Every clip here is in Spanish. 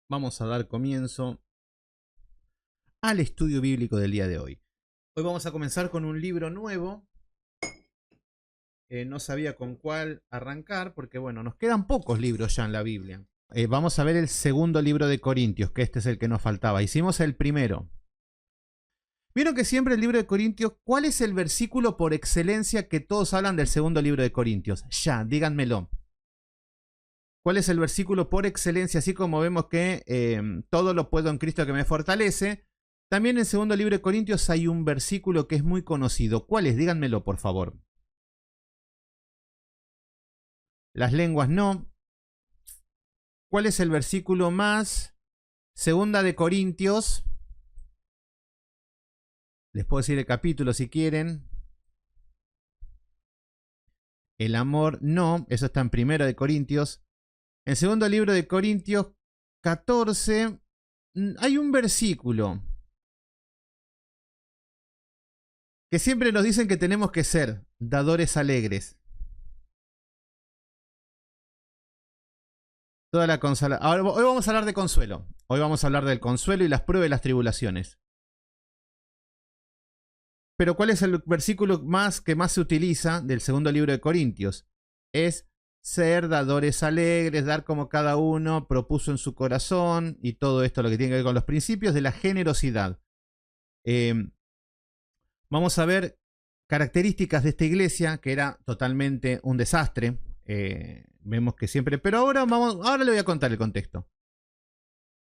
vamos a dar comienzo al estudio bíblico del día de hoy. Hoy vamos a comenzar con un libro nuevo. No sabía con cuál arrancar porque, bueno, nos quedan pocos libros ya en la Biblia. Vamos a ver el segundo libro de Corintios, que este es el que nos faltaba. Hicimos el primero. Vieron que siempre el libro de Corintios, ¿cuál es el versículo por excelencia que todos hablan del segundo libro de Corintios? Ya, díganmelo. ¿Cuál es el versículo por excelencia? Así como vemos que todo lo puedo en Cristo que me fortalece. También en el segundo libro de Corintios hay un versículo que es muy conocido. ¿Cuál es? Díganmelo, por favor. Las lenguas no. ¿Cuál es el versículo más? Segunda de Corintios. Les puedo decir el capítulo si quieren. El amor no. Eso está en primero de Corintios. En el segundo libro de Corintios 14 hay un versículo que siempre nos dicen que tenemos que ser dadores alegres. Toda la consola. Ahora, hoy vamos a hablar de consuelo. Hoy vamos a hablar del consuelo y las pruebas y las tribulaciones. Pero ¿cuál es el versículo que más se utiliza del segundo libro de Corintios? Es ser dadores alegres, dar como cada uno propuso en su corazón y todo esto lo que tiene que ver con los principios de la generosidad. Vamos a ver características de esta iglesia que era totalmente un desastre. Vemos que siempre... Pero ahora le voy a contar el contexto.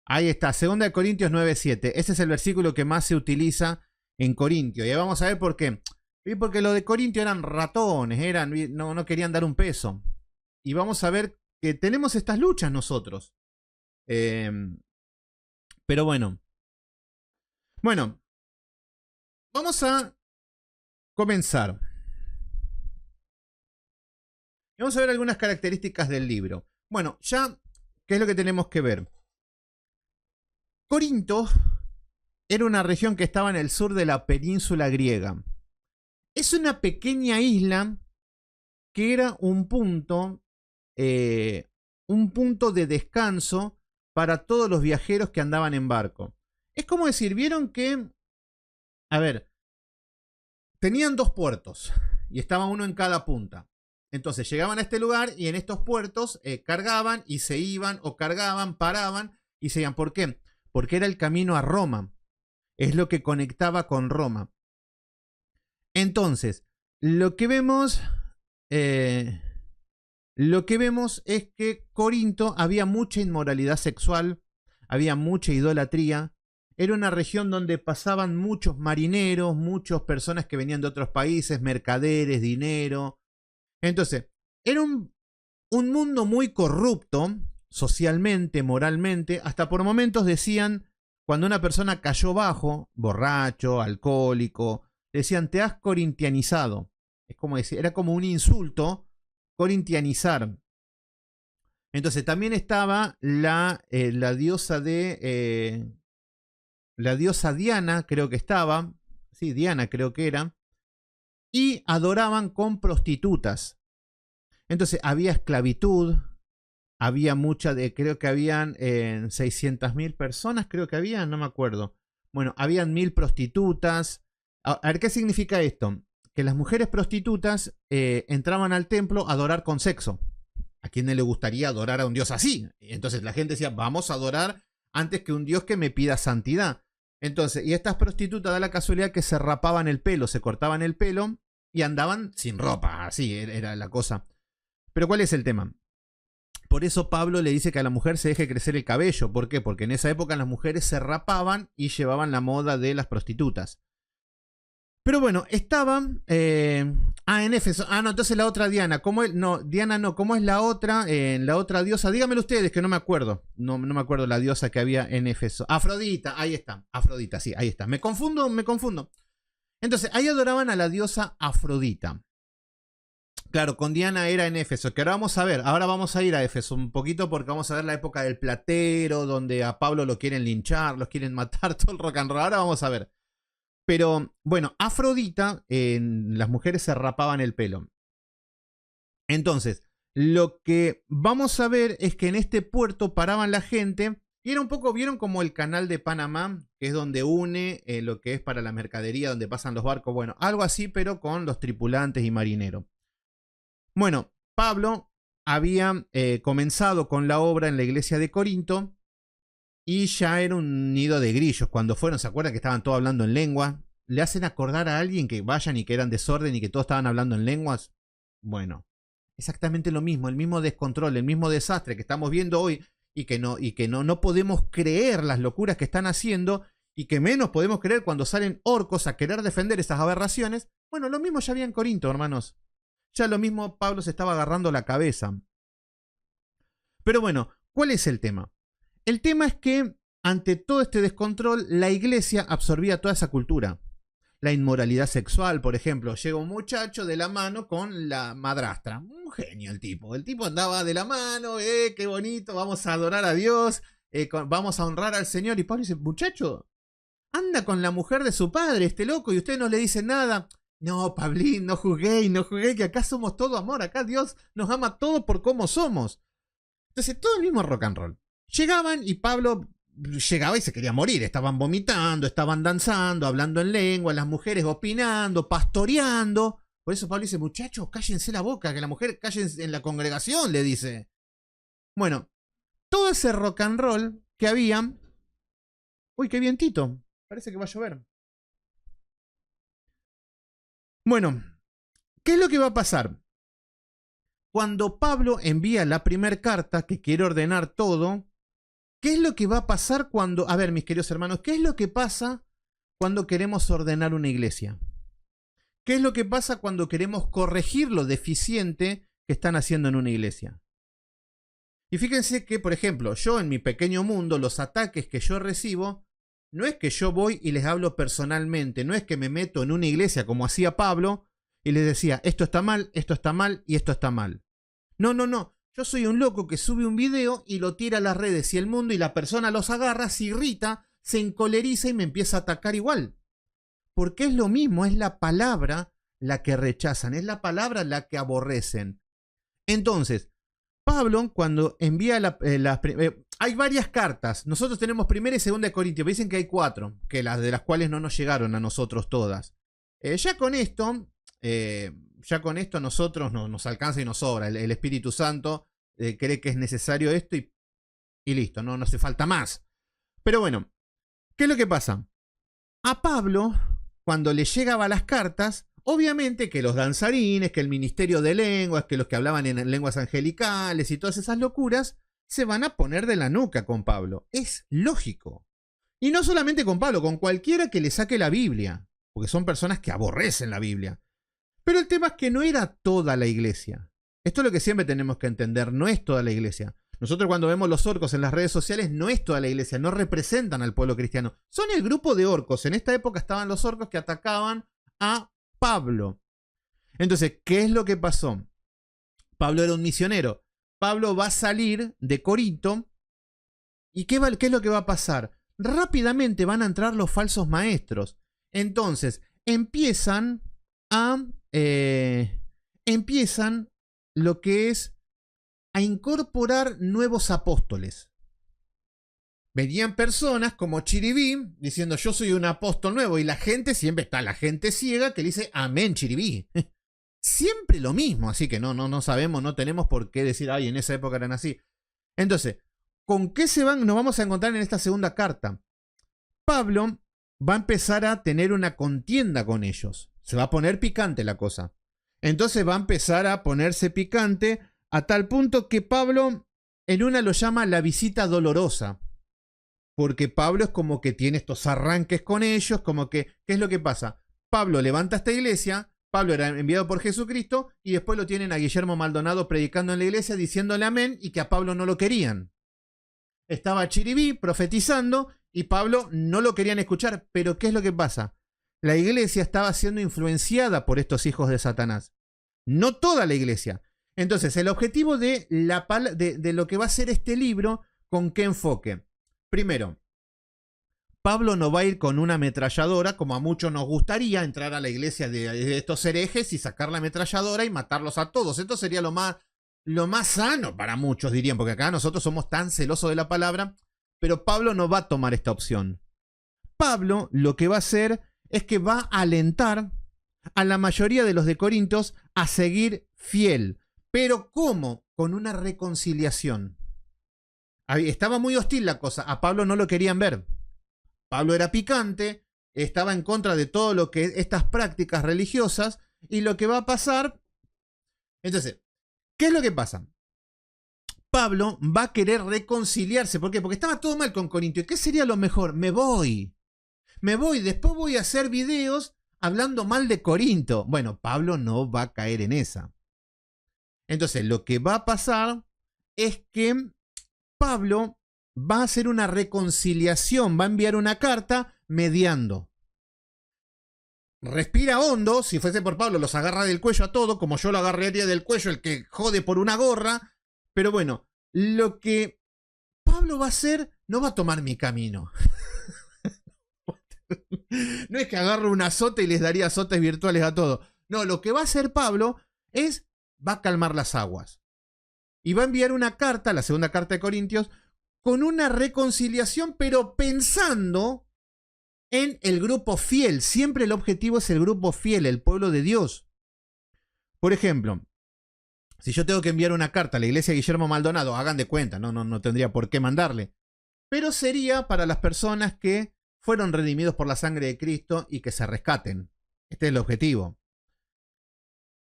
Ahí está, 2 Corintios 9:7. Ese es el versículo que más se utiliza en Corintio. Y ahí vamos a ver por qué. Porque lo de Corintio eran ratones, no querían dar un peso. Y vamos a ver que tenemos estas luchas nosotros. Pero bueno. Bueno, vamos a comenzar. Vamos a ver algunas características del libro. Bueno, ya, ¿qué es lo que tenemos que ver? Corinto era una región que estaba en el sur de la península griega. Es una pequeña isla que era un punto de descanso para todos los viajeros que andaban en barco. Es como decir, vieron que, a ver, tenían dos puertos y estaba uno en cada punta. Entonces llegaban a este lugar y en estos puertos cargaban y se iban o cargaban, paraban y se iban. ¿Por qué? Porque era el camino a Roma. Es lo que conectaba con Roma. Entonces, lo que vemos es que Corinto había mucha inmoralidad sexual, había mucha idolatría. Era una región donde pasaban muchos marineros, muchas personas que venían de otros países, mercaderes, dinero. Entonces, era un mundo muy corrupto, socialmente, moralmente. Hasta por momentos decían, cuando una persona cayó bajo, borracho, alcohólico, decían, te has corintianizado. Es como decir, era como un insulto, corintianizar. Entonces, también estaba la diosa la diosa Diana, creo que estaba. Sí, Diana creo que era. Y adoraban con prostitutas. Entonces había esclavitud, había creo que habían 600.000 personas, creo que había, no me acuerdo. Bueno, habían 1.000 prostitutas. A ver, ¿qué significa esto? Que las mujeres prostitutas entraban al templo a adorar con sexo. ¿A quién le gustaría adorar a un dios así? Entonces la gente decía, vamos a adorar antes que un dios que me pida santidad. Entonces, y estas prostitutas da la casualidad que se rapaban el pelo, se cortaban el pelo y andaban sin ropa, así era la cosa. Pero ¿cuál es el tema? Por eso Pablo le dice que a la mujer se deje crecer el cabello. ¿Por qué? Porque en esa época las mujeres se rapaban y llevaban la moda de las prostitutas. Pero bueno, estaban en Éfeso. No, entonces la otra Diana. Diana no. ¿Cómo es la otra? La otra diosa. Díganmelo ustedes, que no me acuerdo. No me acuerdo la diosa que había en Éfeso. Afrodita, ahí está. Afrodita, sí, ahí está. Me confundo. Entonces, ahí adoraban a la diosa Afrodita. Claro, con Diana era en Éfeso, que ahora vamos a ver, ahora vamos a ir a Éfeso un poquito porque vamos a ver la época del platero, donde a Pablo lo quieren linchar, los quieren matar, todo el rock and roll, ahora vamos a ver. Pero bueno, Afrodita, las mujeres se rapaban el pelo. Entonces, lo que vamos a ver es que en este puerto paraban la gente Y era un poco, vieron como el canal de Panamá, que es donde une lo que es para la mercadería, donde pasan los barcos. Bueno, algo así, pero con los tripulantes y marineros. Bueno, Pablo había comenzado con la obra en la iglesia de Corinto y ya era un nido de grillos. Cuando fueron, ¿se acuerdan que estaban todos hablando en lengua? ¿Le hacen acordar a alguien que vayan y que eran desorden y que todos estaban hablando en lenguas? Bueno, exactamente lo mismo, el mismo descontrol, el mismo desastre que estamos viendo hoy y que no podemos creer las locuras que están haciendo y que menos podemos creer cuando salen orcos a querer defender esas aberraciones. Bueno, lo mismo ya había en Corinto, hermanos. Ya lo mismo Pablo se estaba agarrando la cabeza. Pero bueno, ¿cuál es el tema? El tema es que ante todo este descontrol, la iglesia absorbía toda esa cultura. La inmoralidad sexual, por ejemplo. Llega un muchacho de la mano con la madrastra. Un genio el tipo. El tipo andaba de la mano, qué bonito, vamos a adorar a Dios, vamos a honrar al Señor. Y Pablo dice, muchacho, anda con la mujer de su padre, este loco, y usted no le dice nada. No, Pablín, no juzgué, que acá somos todo amor, acá Dios nos ama todo por cómo somos. Entonces, todo el mismo rock and roll. Llegaban y Pablo llegaba y se quería morir. Estaban vomitando, estaban danzando, hablando en lengua, las mujeres opinando, pastoreando. Por eso Pablo dice, muchachos, cállense la boca, que la mujer cállense en la congregación, le dice. Bueno, todo ese rock and roll que había... Uy, qué vientito, parece que va a llover. Bueno, ¿qué es lo que va a pasar? Cuando Pablo envía la primera carta, que quiere ordenar todo, ¿qué es lo que va a pasar cuando... A ver, mis queridos hermanos, ¿qué es lo que pasa cuando queremos ordenar una iglesia? ¿Qué es lo que pasa cuando queremos corregir lo deficiente que están haciendo en una iglesia? Y fíjense que, por ejemplo, yo en mi pequeño mundo, los ataques que yo recibo, no es que yo voy y les hablo personalmente, no es que me meto en una iglesia como hacía Pablo y les decía, esto está mal y esto está mal. No, no, no. Yo soy un loco que sube un video y lo tira a las redes y el mundo y la persona los agarra, se irrita, se encoleriza y me empieza a atacar igual. Porque es lo mismo, es la palabra la que rechazan, es la palabra la que aborrecen. Entonces, Pablo, cuando envía hay varias cartas. Nosotros tenemos primera y segunda de Corintios. Dicen que hay 4, que las de las cuales no nos llegaron a nosotros todas. Ya con esto a nosotros nos alcanza y nos sobra. El Espíritu Santo cree que es necesario esto y listo, no hace falta más. Pero bueno, ¿qué es lo que pasa? A Pablo, cuando le llegaban las cartas, obviamente que los danzarines, que el ministerio de lenguas, que los que hablaban en lenguas angelicales y todas esas locuras, se van a poner de la nuca con Pablo. Es lógico. Y no solamente con Pablo, con cualquiera que le saque la Biblia, porque son personas que aborrecen la Biblia. Pero el tema es que no era toda la iglesia. Esto es lo que siempre tenemos que entender, no es toda la iglesia. Nosotros cuando vemos los orcos en las redes sociales, no es toda la iglesia, no representan al pueblo cristiano. Son el grupo de orcos. En esta época estaban los orcos que atacaban a Pablo. Entonces, ¿qué es lo que pasó? Pablo era un misionero. Pablo va a salir de Corinto. ¿Y qué es lo que va a pasar? Rápidamente van a entrar los falsos maestros. Entonces, empiezan lo que es a incorporar nuevos apóstoles. Venían personas como Chiribí diciendo yo soy un apóstol nuevo y la gente, siempre está la gente ciega que le dice amén Chiribí. Siempre lo mismo, así que no sabemos, no tenemos por qué decir, ay, en esa época eran así. Entonces, ¿con qué nos vamos a encontrar en esta segunda carta? Pablo va a empezar a tener una contienda con ellos. Se va a poner picante la cosa. Entonces va a empezar a ponerse picante a tal punto que Pablo en una lo llama la visita dolorosa. Porque Pablo es como que tiene estos arranques con ellos, como que, ¿qué es lo que pasa? Pablo levanta esta iglesia, Pablo era enviado por Jesucristo y después lo tienen a Guillermo Maldonado predicando en la iglesia diciéndole amén y que a Pablo no lo querían. Estaba Chiribí profetizando y Pablo no lo querían escuchar, pero ¿qué es lo que pasa? La iglesia estaba siendo influenciada por estos hijos de Satanás. No toda la iglesia. Entonces, el objetivo de lo que va a ser este libro, ¿con qué enfoque? Primero, Pablo no va a ir con una ametralladora, como a muchos nos gustaría, entrar a la iglesia de estos herejes y sacar la ametralladora y matarlos a todos. Esto sería lo más sano para muchos, dirían, porque acá nosotros somos tan celosos de la palabra. pero Pablo no va a tomar esta opción. Pablo lo que va a hacer es que va a alentar a la mayoría de los de Corintios a seguir fiel. ¿Pero cómo? Con una reconciliación. Estaba muy hostil la cosa, a Pablo no lo querían ver. Pablo era picante, estaba en contra de todo lo que estas prácticas religiosas, y lo que va a pasar... Entonces, ¿qué es lo que pasa? Pablo va a querer reconciliarse. ¿Por qué? Porque estaba todo mal con Corintio. ¿Qué sería lo mejor? Me voy, después voy a hacer videos hablando mal de Corinto. Bueno, Pablo no va a caer en esa. Entonces, lo que va a pasar es que Pablo va a hacer una reconciliación, va a enviar una carta mediando. Respira hondo, si fuese por Pablo los agarra del cuello a todo, como yo lo agarraría del cuello el que jode por una gorra. Pero bueno, lo que Pablo va a hacer no va a tomar mi camino. No es que agarre un azote y les daría azotes virtuales a todos. No, lo que va a hacer Pablo es, va a calmar las aguas. Y va a enviar una carta, la segunda carta de Corintios, con una reconciliación, pero pensando en el grupo fiel. Siempre el objetivo es el grupo fiel, el pueblo de Dios. Por ejemplo, si yo tengo que enviar una carta a la iglesia de Guillermo Maldonado, hagan de cuenta, no tendría por qué mandarle. Pero sería para las personas que fueron redimidos por la sangre de Cristo y que se rescaten. Este es el objetivo.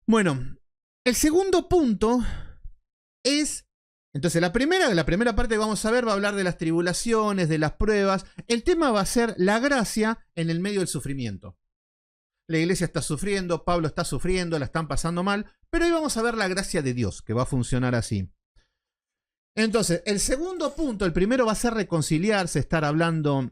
Bueno, el segundo punto es... Entonces, la primera parte que vamos a ver va a hablar de las tribulaciones, de las pruebas. El tema va a ser la gracia en el medio del sufrimiento. La iglesia está sufriendo, Pablo está sufriendo, la están pasando mal, pero hoy vamos a ver la gracia de Dios, que va a funcionar así. Entonces, el segundo punto, el primero va a ser reconciliarse, estar hablando...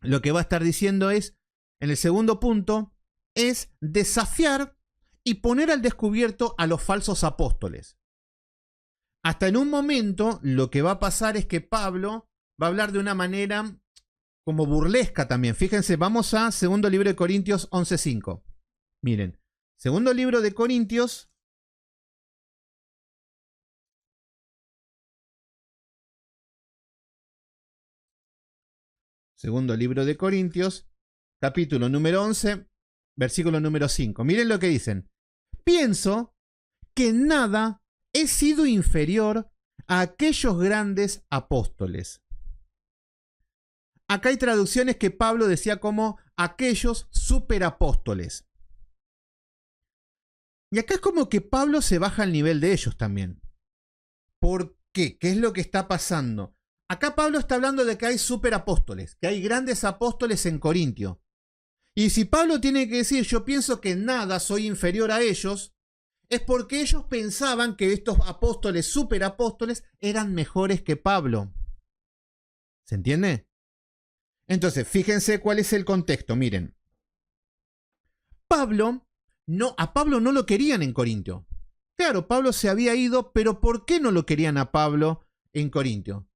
lo que va a estar diciendo es, en el segundo punto, es desafiar y poner al descubierto a los falsos apóstoles. Hasta en un momento lo que va a pasar es que Pablo va a hablar de una manera como burlesca también. Fíjense, vamos a segundo libro de Corintios 11:5. Miren, segundo libro de Corintios. Segundo libro de Corintios, capítulo número 11, versículo número 5. Miren lo que dicen. Pienso que en nada he sido inferior a aquellos grandes apóstoles. Acá hay traducciones que Pablo decía como aquellos superapóstoles. Y acá es como que Pablo se baja al nivel de ellos también. ¿Por qué? ¿Qué es lo que está pasando? Acá Pablo está hablando de que hay superapóstoles, que hay grandes apóstoles en Corintio. Y si Pablo tiene que decir, yo pienso que en nada soy inferior a ellos, es porque ellos pensaban que estos apóstoles, superapóstoles, eran mejores que Pablo. ¿Se entiende? Entonces, fíjense cuál es el contexto. Miren, a Pablo no lo querían en Corintio. Claro, Pablo se había ido, pero ¿por qué no lo querían a Pablo en Corintio?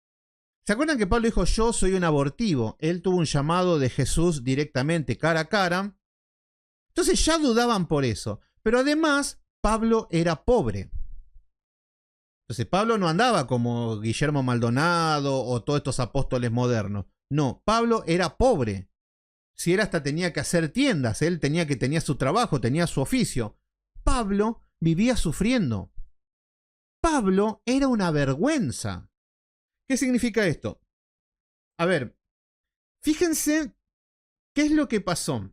¿Se acuerdan que Pablo dijo, yo soy un abortivo? Él tuvo un llamado de Jesús directamente, cara a cara. Entonces ya dudaban por eso. Pero además, Pablo era pobre. Entonces Pablo no andaba como Guillermo Maldonado o todos estos apóstoles modernos. No, Pablo era pobre. Si él hasta tenía que hacer tiendas, él tenía su trabajo, tenía su oficio. Pablo vivía sufriendo. Pablo era una vergüenza. ¿Qué significa esto? A ver, fíjense qué es lo que pasó.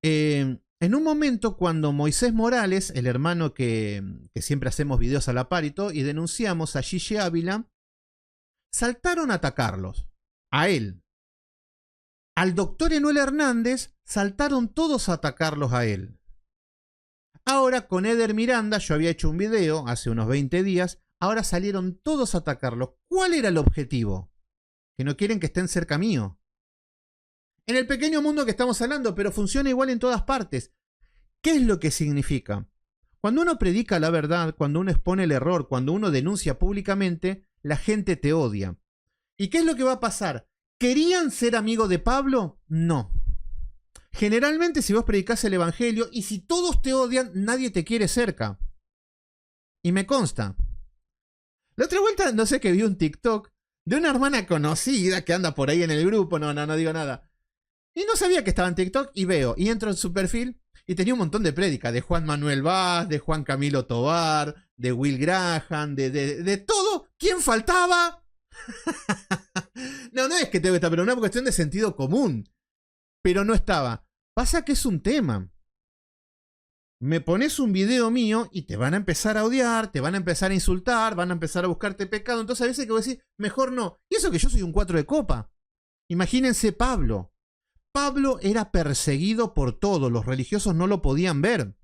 En un momento cuando Moisés Morales, el hermano que siempre hacemos videos a la par y todo, y denunciamos a Gigi Ávila, saltaron a atacarlos. A él. Al doctor Enuel Hernández saltaron todos a atacarlos a él. Ahora con Eder Miranda, yo había hecho un video hace unos 20 días, ahora salieron todos a atacarlo. ¿Cuál era el objetivo? Que no quieren que estén cerca mío. En el pequeño mundo que estamos hablando, pero funciona igual en todas partes. ¿Qué es lo que significa? Cuando uno predica la verdad, cuando uno expone el error, cuando uno denuncia públicamente, la gente te odia. ¿Y qué es lo que va a pasar? ¿Querían ser amigos de Pablo? No. Generalmente si vos predicás el evangelio y si todos te odian, nadie te quiere cerca. Y me consta. La otra vuelta, no sé, que vi un TikTok de una hermana conocida que anda por ahí en el grupo, no digo nada. Y no sabía que estaba en TikTok y veo, y entro en su perfil y tenía un montón de prédicas de Juan Manuel Vaz, de Juan Camilo Tobar, de Will Graham, de todo. ¿Quién faltaba? No es que te gusta, pero una cuestión de sentido común. Pero no estaba. Pasa que es un tema. Me pones un video mío y te van a empezar a odiar, te van a empezar a insultar, van a empezar a buscarte pecado. Entonces a veces que voy a decir, mejor no. Y eso que yo soy un 4 de copa. Imagínense Pablo. Pablo era perseguido por todos, los religiosos no lo podían ver.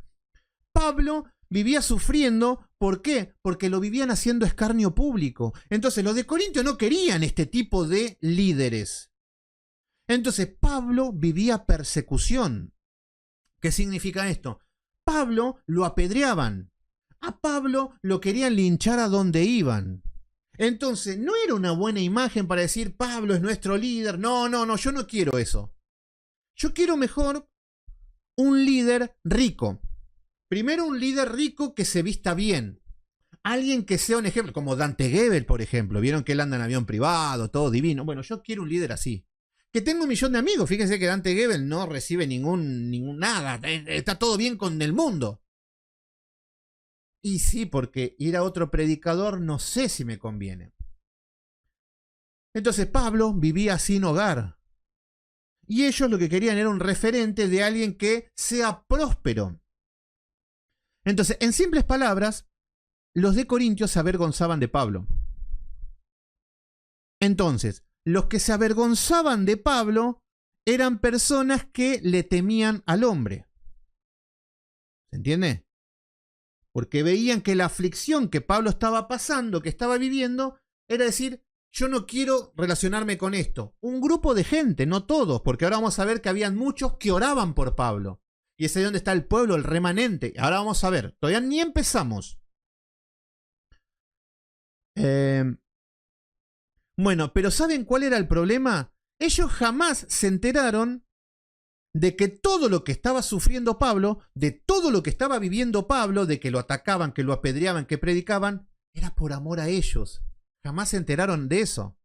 Pablo vivía sufriendo, ¿por qué? Porque lo vivían haciendo escarnio público. Entonces los de Corintio no querían este tipo de líderes. Entonces Pablo vivía persecución. ¿Qué significa esto? Pablo lo apedreaban. A Pablo lo querían linchar a donde iban. Entonces no era una buena imagen para decir Pablo es nuestro líder. No, yo no quiero eso. Yo quiero mejor un líder rico. Primero un líder rico que se vista bien. Alguien que sea un ejemplo, como Dante Gebel, por ejemplo. Vieron que él anda en avión privado, todo divino. Bueno, yo quiero un líder así. Que tengo 1.000.000 de amigos. Fíjense que Dante Gebel no recibe ningún nada. Está todo bien con el mundo. Y sí, porque ir a otro predicador no sé si me conviene. Entonces Pablo vivía sin hogar. Y ellos lo que querían era un referente de alguien que sea próspero. Entonces, en simples palabras, los de Corintios se avergonzaban de Pablo. Entonces, los que se avergonzaban de Pablo eran personas que le temían al hombre. ¿Se entiende? Porque veían que la aflicción que Pablo estaba pasando, que estaba viviendo, era decir, yo no quiero relacionarme con esto. Un grupo de gente, no todos, porque ahora vamos a ver que habían muchos que oraban por Pablo. Y es ahí donde está el pueblo, el remanente. Ahora vamos a ver, todavía ni empezamos. Bueno, pero ¿saben cuál era el problema? Ellos jamás se enteraron de que todo lo que estaba sufriendo Pablo, de todo lo que estaba viviendo Pablo, de que lo atacaban, que lo apedreaban, que predicaban, era por amor a ellos. Jamás se enteraron de eso.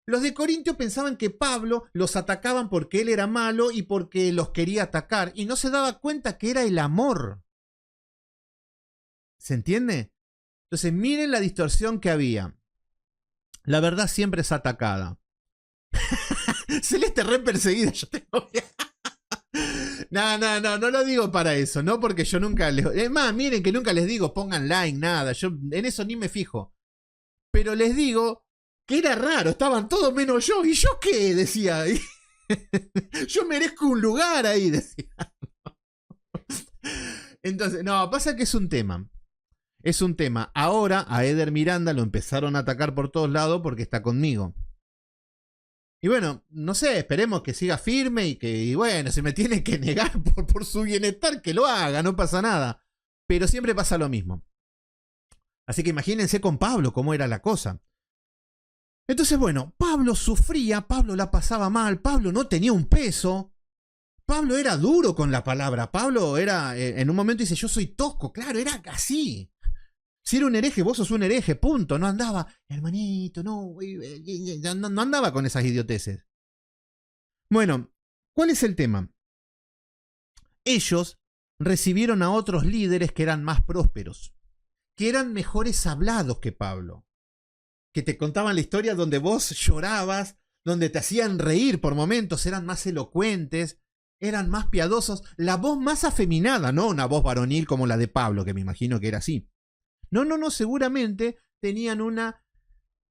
Los de Corintio pensaban que Pablo los atacaban porque él era malo y porque los quería atacar, y no se daba cuenta que era el amor. ¿Se entiende? Entonces miren la distorsión que había. La verdad siempre es atacada. Celeste re perseguida, yo tengo... No lo digo para eso, no porque yo nunca les... Es más, miren que nunca les digo pongan like, nada, yo en eso ni me fijo. Pero les digo que era raro, estaban todos menos yo. ¿Y yo qué? Decía. Yo merezco un lugar ahí, decía. Entonces, no, pasa que es un tema. Es un tema. Ahora a Eder Miranda lo empezaron a atacar por todos lados porque está conmigo. Y bueno, no sé, esperemos que siga firme y bueno, si me tiene que negar por su bienestar, que lo haga, no pasa nada. Pero siempre pasa lo mismo. Así que imagínense con Pablo cómo era la cosa. Entonces, bueno, Pablo sufría, Pablo la pasaba mal, Pablo no tenía un peso. Pablo era duro con la palabra. Pablo era, en un momento dice, yo soy tosco. Claro, era así. Si era un hereje, vos sos un hereje, punto. No andaba, hermanito, no andaba con esas idioteces. Bueno, ¿cuál es el tema? Ellos recibieron a otros líderes que eran más prósperos, que eran mejores hablados que Pablo, que te contaban la historia donde vos llorabas, donde te hacían reír por momentos, eran más elocuentes, eran más piadosos, la voz más afeminada, no una voz varonil como la de Pablo, que me imagino que era así. No, seguramente tenían una...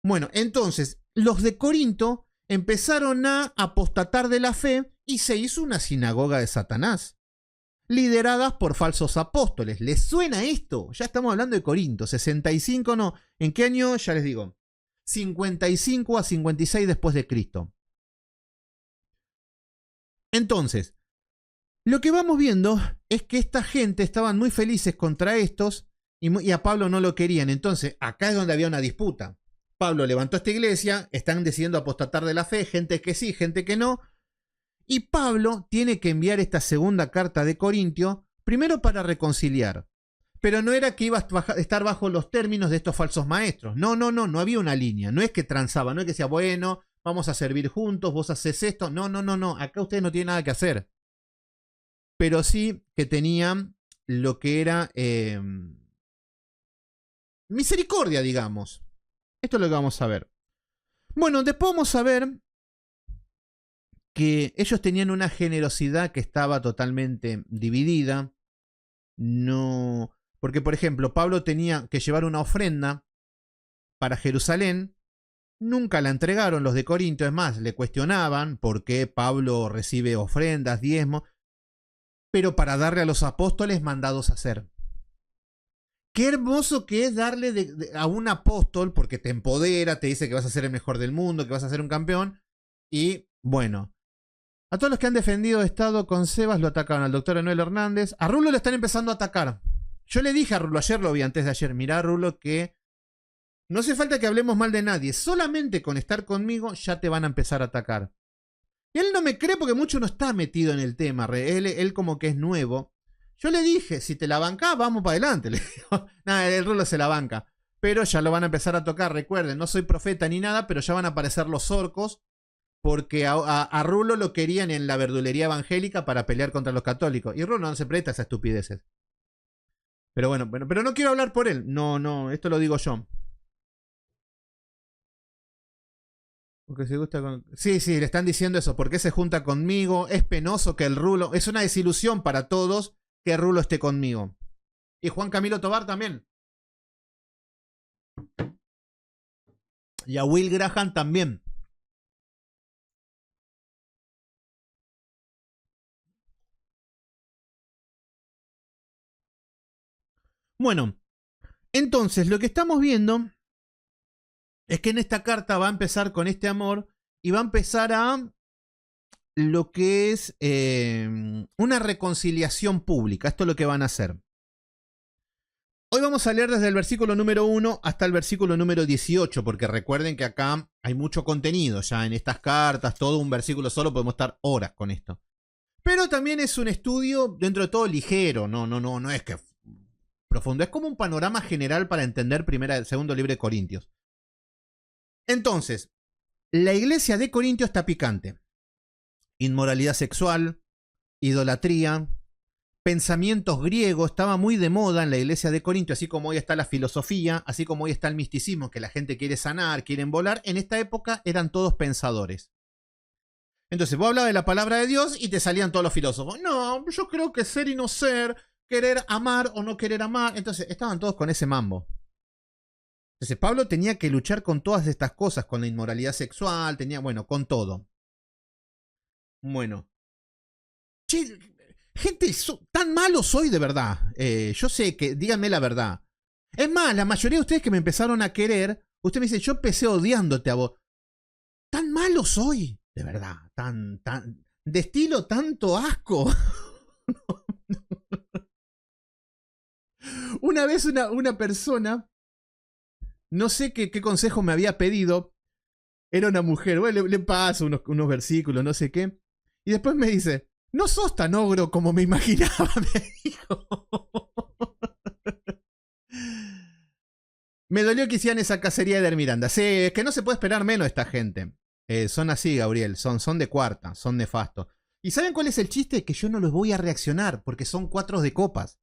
Bueno, entonces, los de Corinto empezaron a apostatar de la fe y se hizo una sinagoga de Satanás, lideradas por falsos apóstoles. ¿Les suena esto? Ya estamos hablando de Corinto, 65 no. ¿En qué año? Ya les digo. 55 a 56 después de Cristo. Entonces, lo que vamos viendo es que esta gente estaban muy felices contra estos y a Pablo no lo querían. Entonces, acá es donde había una disputa. Pablo levantó esta iglesia, están decidiendo apostatar de la fe, gente que sí, gente que no. Y Pablo tiene que enviar esta segunda carta de Corintio, primero para reconciliar, Pero no era que iba a estar bajo los términos de estos falsos maestros. No, no, no, no había una línea. No es que transaba, no es que decía, bueno, vamos a servir juntos, vos haces esto. No, no, no, no. Acá ustedes no tienen nada que hacer. Pero sí que tenían lo que era misericordia, digamos. Esto es lo que vamos a ver. Bueno, después vamos a ver que ellos tenían una generosidad que estaba totalmente dividida. No, porque por ejemplo, Pablo tenía que llevar una ofrenda para Jerusalén. Nunca la entregaron los de Corinto, es más, le cuestionaban por qué Pablo recibe ofrendas, diezmos, pero para darle a los apóstoles mandados a hacer. Qué hermoso que es darle a un apóstol, porque te empodera, te dice que vas a ser el mejor del mundo, que vas a ser un campeón. Y bueno, a todos los que han defendido Estado con Sebas lo atacaron. Al doctor Enoel Hernández. A Rulo le están empezando a atacar. Yo le dije a Rulo, ayer lo vi antes de ayer, mirá Rulo que no hace falta que hablemos mal de nadie. Solamente con estar conmigo ya te van a empezar a atacar. Y él no me cree porque mucho no está metido en el tema. Él como que es nuevo. Yo le dije, si te la bancás, vamos para adelante. Le digo, nada, el Rulo se la banca. Pero ya lo van a empezar a tocar. Recuerden, no soy profeta ni nada, pero ya van a aparecer los orcos. Porque a Rulo lo querían en la verdulería evangélica para pelear contra los católicos. Y Rulo no se presta a esas estupideces. Pero bueno, pero no quiero hablar por él. No, no, esto lo digo yo. Porque se gusta con... Sí, sí, le están diciendo eso. ¿Por qué se junta conmigo? Es penoso que el Rulo... Es una desilusión para todos que Rulo esté conmigo. Y Juan Camilo Tobar también. Y a Will Graham también. Bueno, entonces lo que estamos viendo es que en esta carta va a empezar con este amor y va a empezar a lo que es una reconciliación pública. Esto es lo que van a hacer. Hoy vamos a leer desde el versículo número 1 hasta el versículo número 18, porque recuerden que acá hay mucho contenido ya en estas cartas, todo un versículo solo, podemos estar horas con esto. Pero también es un estudio dentro de todo ligero, no es que profundo, es como un panorama general para entender segundo libro de Corintios. Entonces, la iglesia de Corintio está picante. Inmoralidad sexual, idolatría, pensamientos griegos, estaba muy de moda en la iglesia de Corintio, así como hoy está la filosofía, así como hoy está el misticismo, que la gente quiere sanar, quieren volar, en esta época eran todos pensadores. Entonces vos hablabas de la palabra de Dios y te salían todos los filósofos. No, yo creo que ser y no ser, querer amar o no querer amar, entonces estaban todos con ese mambo. Entonces Pablo tenía que luchar con todas estas cosas, con la inmoralidad sexual, bueno, con todo. Bueno. Che, gente, tan malo soy de verdad. Yo sé que, díganme la verdad. Es más, la mayoría de ustedes que me empezaron a querer, usted me dice, yo empecé odiándote a vos. Tan malo soy, de verdad. De estilo tanto asco. Una vez una persona, no sé qué consejo me había pedido, era una mujer, bueno, le paso unos versículos, no sé qué, y después me dice, no sos tan ogro como me imaginaba, me dijo. Me dolió que hicieran esa cacería de Miranda. Sí, es que no se puede esperar menos de esta gente. Son así, Gabriel, son de cuarta, son nefastos. ¿Y saben cuál es el chiste? Que yo no los voy a reaccionar, porque son cuatros de copas.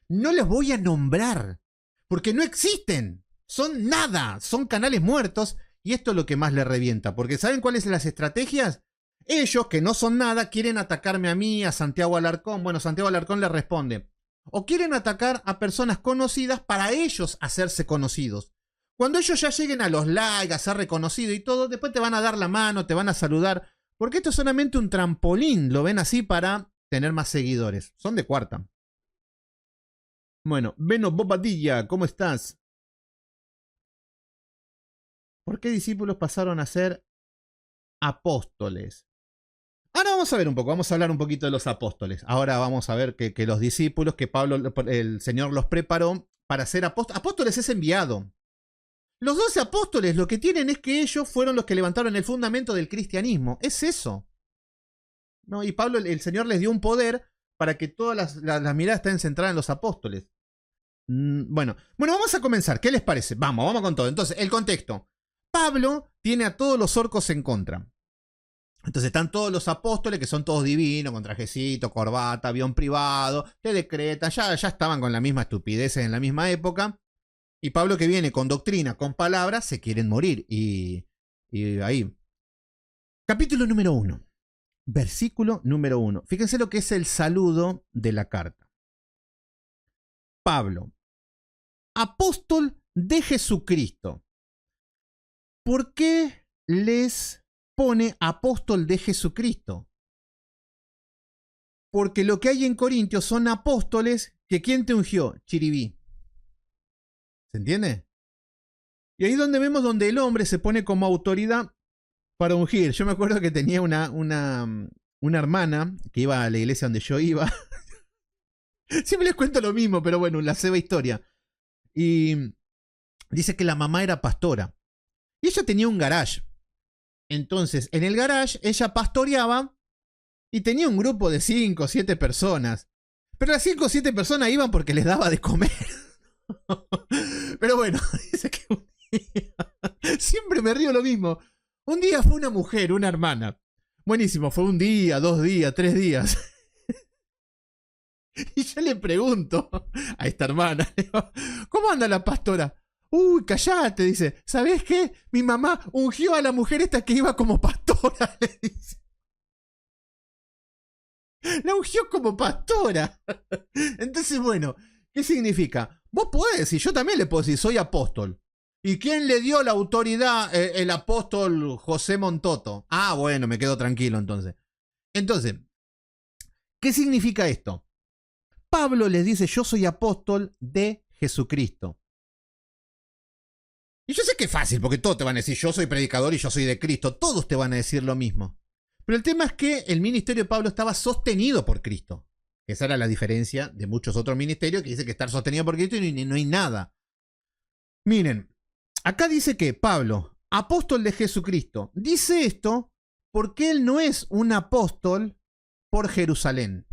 No les voy a nombrar, porque no existen. Son nada, son canales muertos, y esto es lo que más les revienta, porque ¿saben cuáles son las estrategias? Ellos, que no son nada, quieren atacarme a mí, a Santiago Alarcón. Bueno, Santiago Alarcón le responde. O quieren atacar a personas conocidas para ellos hacerse conocidos. Cuando ellos ya lleguen a los likes, a ser reconocido y todo, después te van a dar la mano, te van a saludar, porque esto es solamente un trampolín, lo ven así para tener más seguidores. Son de cuarta. Bueno, Beno Bobadilla, ¿cómo estás? ¿Por qué discípulos pasaron a ser apóstoles? Ahora vamos a ver un poco, vamos a hablar un poquito de los apóstoles. Ahora vamos a ver que los discípulos, que Pablo, el Señor los preparó para ser apóstoles. Apóstoles es enviado. Los 12 apóstoles lo que tienen es que ellos fueron los que levantaron el fundamento del cristianismo. Es eso. ¿No? Y Pablo, el Señor les dio un poder para que todas las miradas estén centradas en los apóstoles. Bueno, vamos a comenzar. ¿Qué les parece? Vamos con todo. Entonces, el contexto. Pablo tiene a todos los orcos en contra. Entonces están todos los apóstoles, que son todos divinos, con trajecito, corbata, avión privado, le decretan, ya estaban con la misma estupidez en la misma época. Y Pablo, que viene con doctrina, con palabras, se quieren morir. Y ahí. Capítulo número 1. Versículo número 1. Fíjense lo que es el saludo de la carta. Pablo, apóstol de Jesucristo. ¿Por qué les pone apóstol de Jesucristo? Porque lo que hay en Corintios son apóstoles que ¿quién te ungió? Chiribí. ¿Se entiende? Y ahí es donde vemos donde el hombre se pone como autoridad para ungir. Yo me acuerdo que tenía una hermana que iba a la iglesia donde yo iba. Siempre les cuento lo mismo, pero bueno, la ceba historia. Y dice que la mamá era pastora. Y ella tenía un garage. Entonces, en el garage, ella pastoreaba y tenía un grupo de 5 o 7 personas. Pero las 5 o 7 personas iban porque les daba de comer. Pero bueno, dice que un día, siempre me río lo mismo. Un día fue una mujer, una hermana. Buenísimo, fue un día, 2 días, 3 días. Y yo le pregunto a esta hermana, ¿cómo anda la pastora? Uy, callate, dice. ¿Sabés qué? Mi mamá ungió a la mujer esta que iba como pastora, le dice. La ungió como pastora. Entonces, bueno, ¿qué significa? Vos podés decir, yo también le puedo decir, soy apóstol. ¿Y quién le dio la autoridad? El apóstol José Montoto. Ah, bueno, me quedo tranquilo entonces. Entonces, ¿qué significa esto? Pablo les dice, yo soy apóstol de Jesucristo. Y yo sé que es fácil, porque todos te van a decir, yo soy predicador y yo soy de Cristo. Todos te van a decir lo mismo. Pero el tema es que el ministerio de Pablo estaba sostenido por Cristo. Esa era la diferencia de muchos otros ministerios que dicen que estar sostenido por Cristo y no hay nada. Miren, acá dice que Pablo, apóstol de Jesucristo, dice esto porque él no es un apóstol por Jerusalén.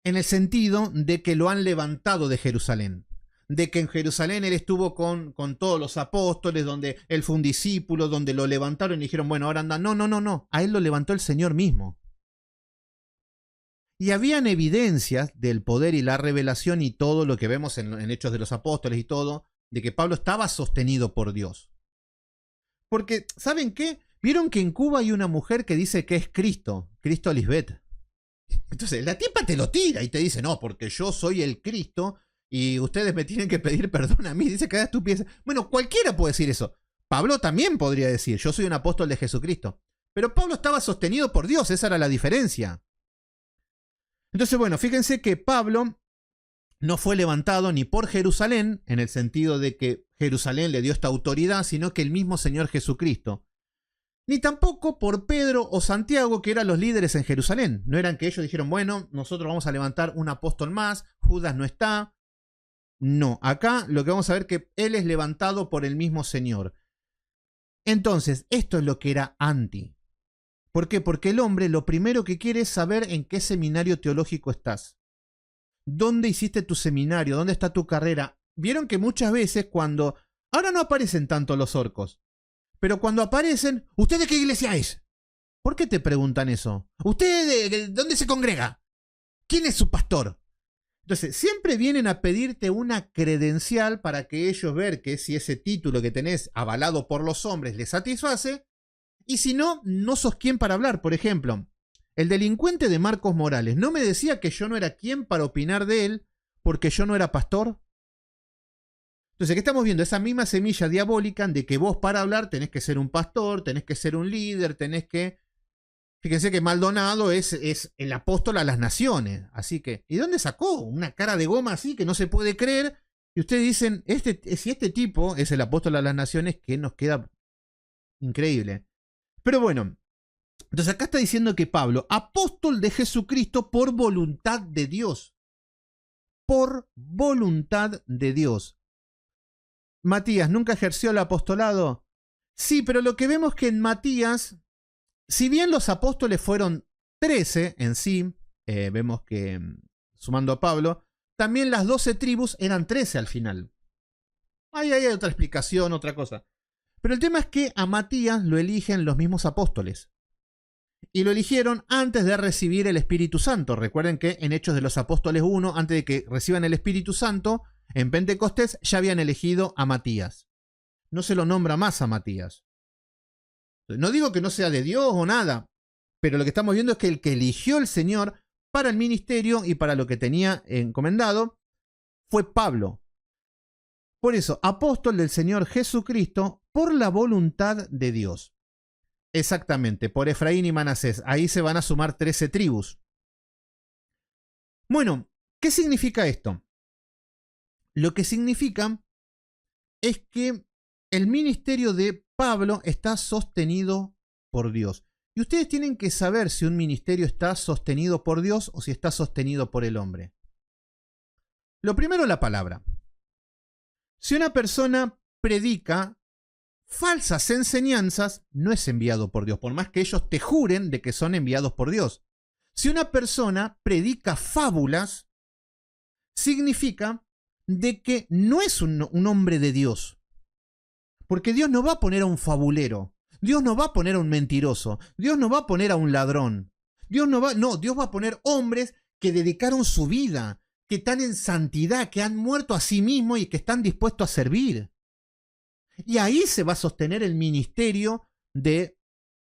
En el sentido de que lo han levantado de Jerusalén. De que en Jerusalén él estuvo con todos los apóstoles, donde él fue un discípulo, donde lo levantaron y dijeron, bueno, ahora anda. No. A él lo levantó el Señor mismo. Y habían evidencias del poder y la revelación y todo lo que vemos en Hechos de los Apóstoles y todo, de que Pablo estaba sostenido por Dios. Porque, ¿saben qué? Vieron que en Cuba hay una mujer que dice que es Cristo Lisbeth. Entonces, la tipa te lo tira y te dice, no, porque yo soy el Cristo y ustedes me tienen que pedir perdón a mí. Dice que hagas tu pieza. Bueno, cualquiera puede decir eso. Pablo también podría decir, yo soy un apóstol de Jesucristo. Pero Pablo estaba sostenido por Dios, esa era la diferencia. Entonces, bueno, fíjense que Pablo no fue levantado ni por Jerusalén, en el sentido de que Jerusalén le dio esta autoridad, sino que el mismo Señor Jesucristo. Ni tampoco por Pedro o Santiago, que eran los líderes en Jerusalén. No eran que ellos dijeron, bueno, nosotros vamos a levantar un apóstol más, Judas no está. No, acá lo que vamos a ver es que él es levantado por el mismo Señor. Entonces, esto es lo que era anti. ¿Por qué? Porque el hombre lo primero que quiere es saber en qué seminario teológico estás. ¿Dónde hiciste tu seminario? ¿Dónde está tu carrera? Vieron que muchas veces cuando... Ahora no aparecen tanto los orcos. Pero cuando aparecen, ¿usted de qué iglesia es? ¿Por qué te preguntan eso? ¿Usted de dónde se congrega? ¿Quién es su pastor? Entonces, siempre vienen a pedirte una credencial para que ellos vean que si ese título que tenés avalado por los hombres les satisface, y si no, no sos quien para hablar. Por ejemplo, el delincuente de Marcos Morales no me decía que yo no era quien para opinar de él porque yo no era pastor. Entonces, ¿qué estamos viendo? Esa misma semilla diabólica de que vos para hablar tenés que ser un pastor, tenés que ser un líder, tenés que... Fíjense que Maldonado es el apóstol a las naciones. Así que, ¿y dónde sacó? Una cara de goma así que no se puede creer. Y ustedes dicen, si este tipo es el apóstol a las naciones, que nos queda increíble. Pero bueno, entonces acá está diciendo que Pablo, apóstol de Jesucristo por voluntad de Dios. Por voluntad de Dios. Matías, ¿nunca ejerció el apostolado? Sí, pero lo que vemos que en Matías, si bien los apóstoles fueron 13 en sí, vemos que, sumando a Pablo, también las 12 tribus eran 13 al final. Ahí hay otra explicación, otra cosa. Pero el tema es que a Matías lo eligen los mismos apóstoles. Y lo eligieron antes de recibir el Espíritu Santo. Recuerden que en Hechos de los Apóstoles 1, antes de que reciban el Espíritu Santo, en Pentecostés ya habían elegido a Matías. No se lo nombra más a Matías. No digo que no sea de Dios o nada, pero lo que estamos viendo es que el que eligió el Señor para el ministerio y para lo que tenía encomendado fue Pablo. Por eso, apóstol del Señor Jesucristo por la voluntad de Dios. Exactamente, por Efraín y Manasés. Ahí se van a sumar 13 tribus. Bueno, ¿qué significa esto? Lo que significa es que el ministerio de Pablo está sostenido por Dios. Y ustedes tienen que saber si un ministerio está sostenido por Dios o si está sostenido por el hombre. Lo primero, la palabra. Si una persona predica falsas enseñanzas, no es enviado por Dios, por más que ellos te juren de que son enviados por Dios. Si una persona predica fábulas, significa de que no es un hombre de Dios. Porque Dios no va a poner a un fabulero, Dios no va a poner a un mentiroso, Dios no va a poner a un ladrón. Dios va a poner hombres que dedicaron su vida, que están en santidad, que han muerto a sí mismos y que están dispuestos a servir. Y ahí se va a sostener el ministerio de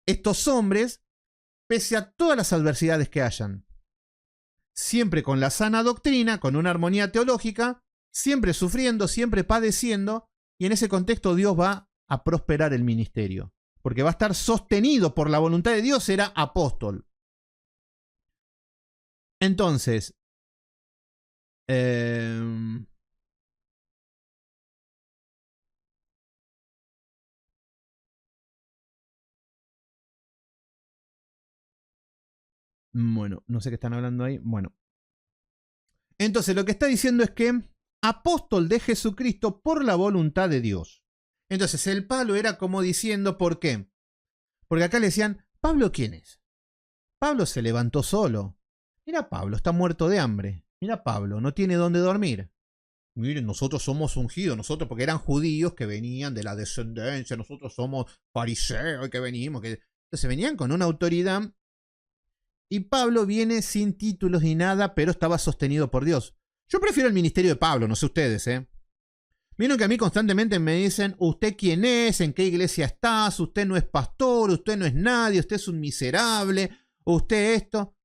estos hombres, pese a todas las adversidades que hayan. Siempre con la sana doctrina, con una armonía teológica, siempre sufriendo, siempre padeciendo, y en ese contexto Dios va a prosperar el ministerio, porque va a estar sostenido por la voluntad de Dios, será apóstol. Entonces, bueno, no sé qué están hablando ahí. Bueno. Entonces, lo que está diciendo es que apóstol de Jesucristo por la voluntad de Dios. Entonces, el Pablo era como diciendo, ¿por qué? Porque acá le decían, ¿Pablo quién es? Pablo se levantó solo. Mira, Pablo está muerto de hambre. Mira, Pablo no tiene dónde dormir. Miren, nosotros somos ungidos, nosotros, porque eran judíos que venían de la descendencia, nosotros somos fariseos que venimos. Entonces venían con una autoridad. Y Pablo viene sin títulos ni nada, pero estaba sostenido por Dios. Yo prefiero el ministerio de Pablo, no sé ustedes, ¿eh? Vieron que a mí constantemente me dicen, ¿usted quién es? ¿En qué iglesia estás? Usted no es pastor, usted no es nadie, usted es un miserable, usted esto.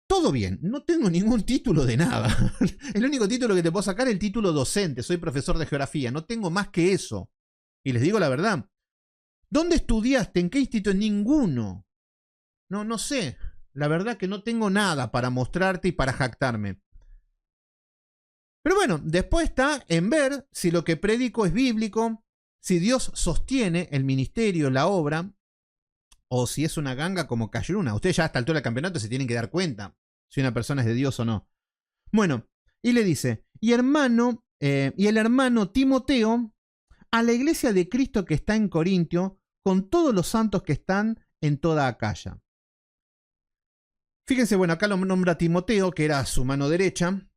Todo bien, no tengo ningún título de nada. El único título que te puedo sacar es el título docente, soy profesor de geografía, no tengo más que eso. Y les digo la verdad. ¿Dónde estudiaste? ¿En qué instituto? Ninguno. No sé. La verdad que no tengo nada para mostrarte y para jactarme. Pero bueno, después está en ver si lo que predico es bíblico, si Dios sostiene el ministerio, la obra, o si es una ganga como Cayuna. Ustedes ya a esta altura del campeonato se tienen que dar cuenta si una persona es de Dios o no. Bueno, y le dice, y el hermano Timoteo, a la iglesia de Cristo que está en Corintio, con todos los santos que están en toda Acaya. Fíjense, bueno, acá lo nombra Timoteo, que era su mano derecha.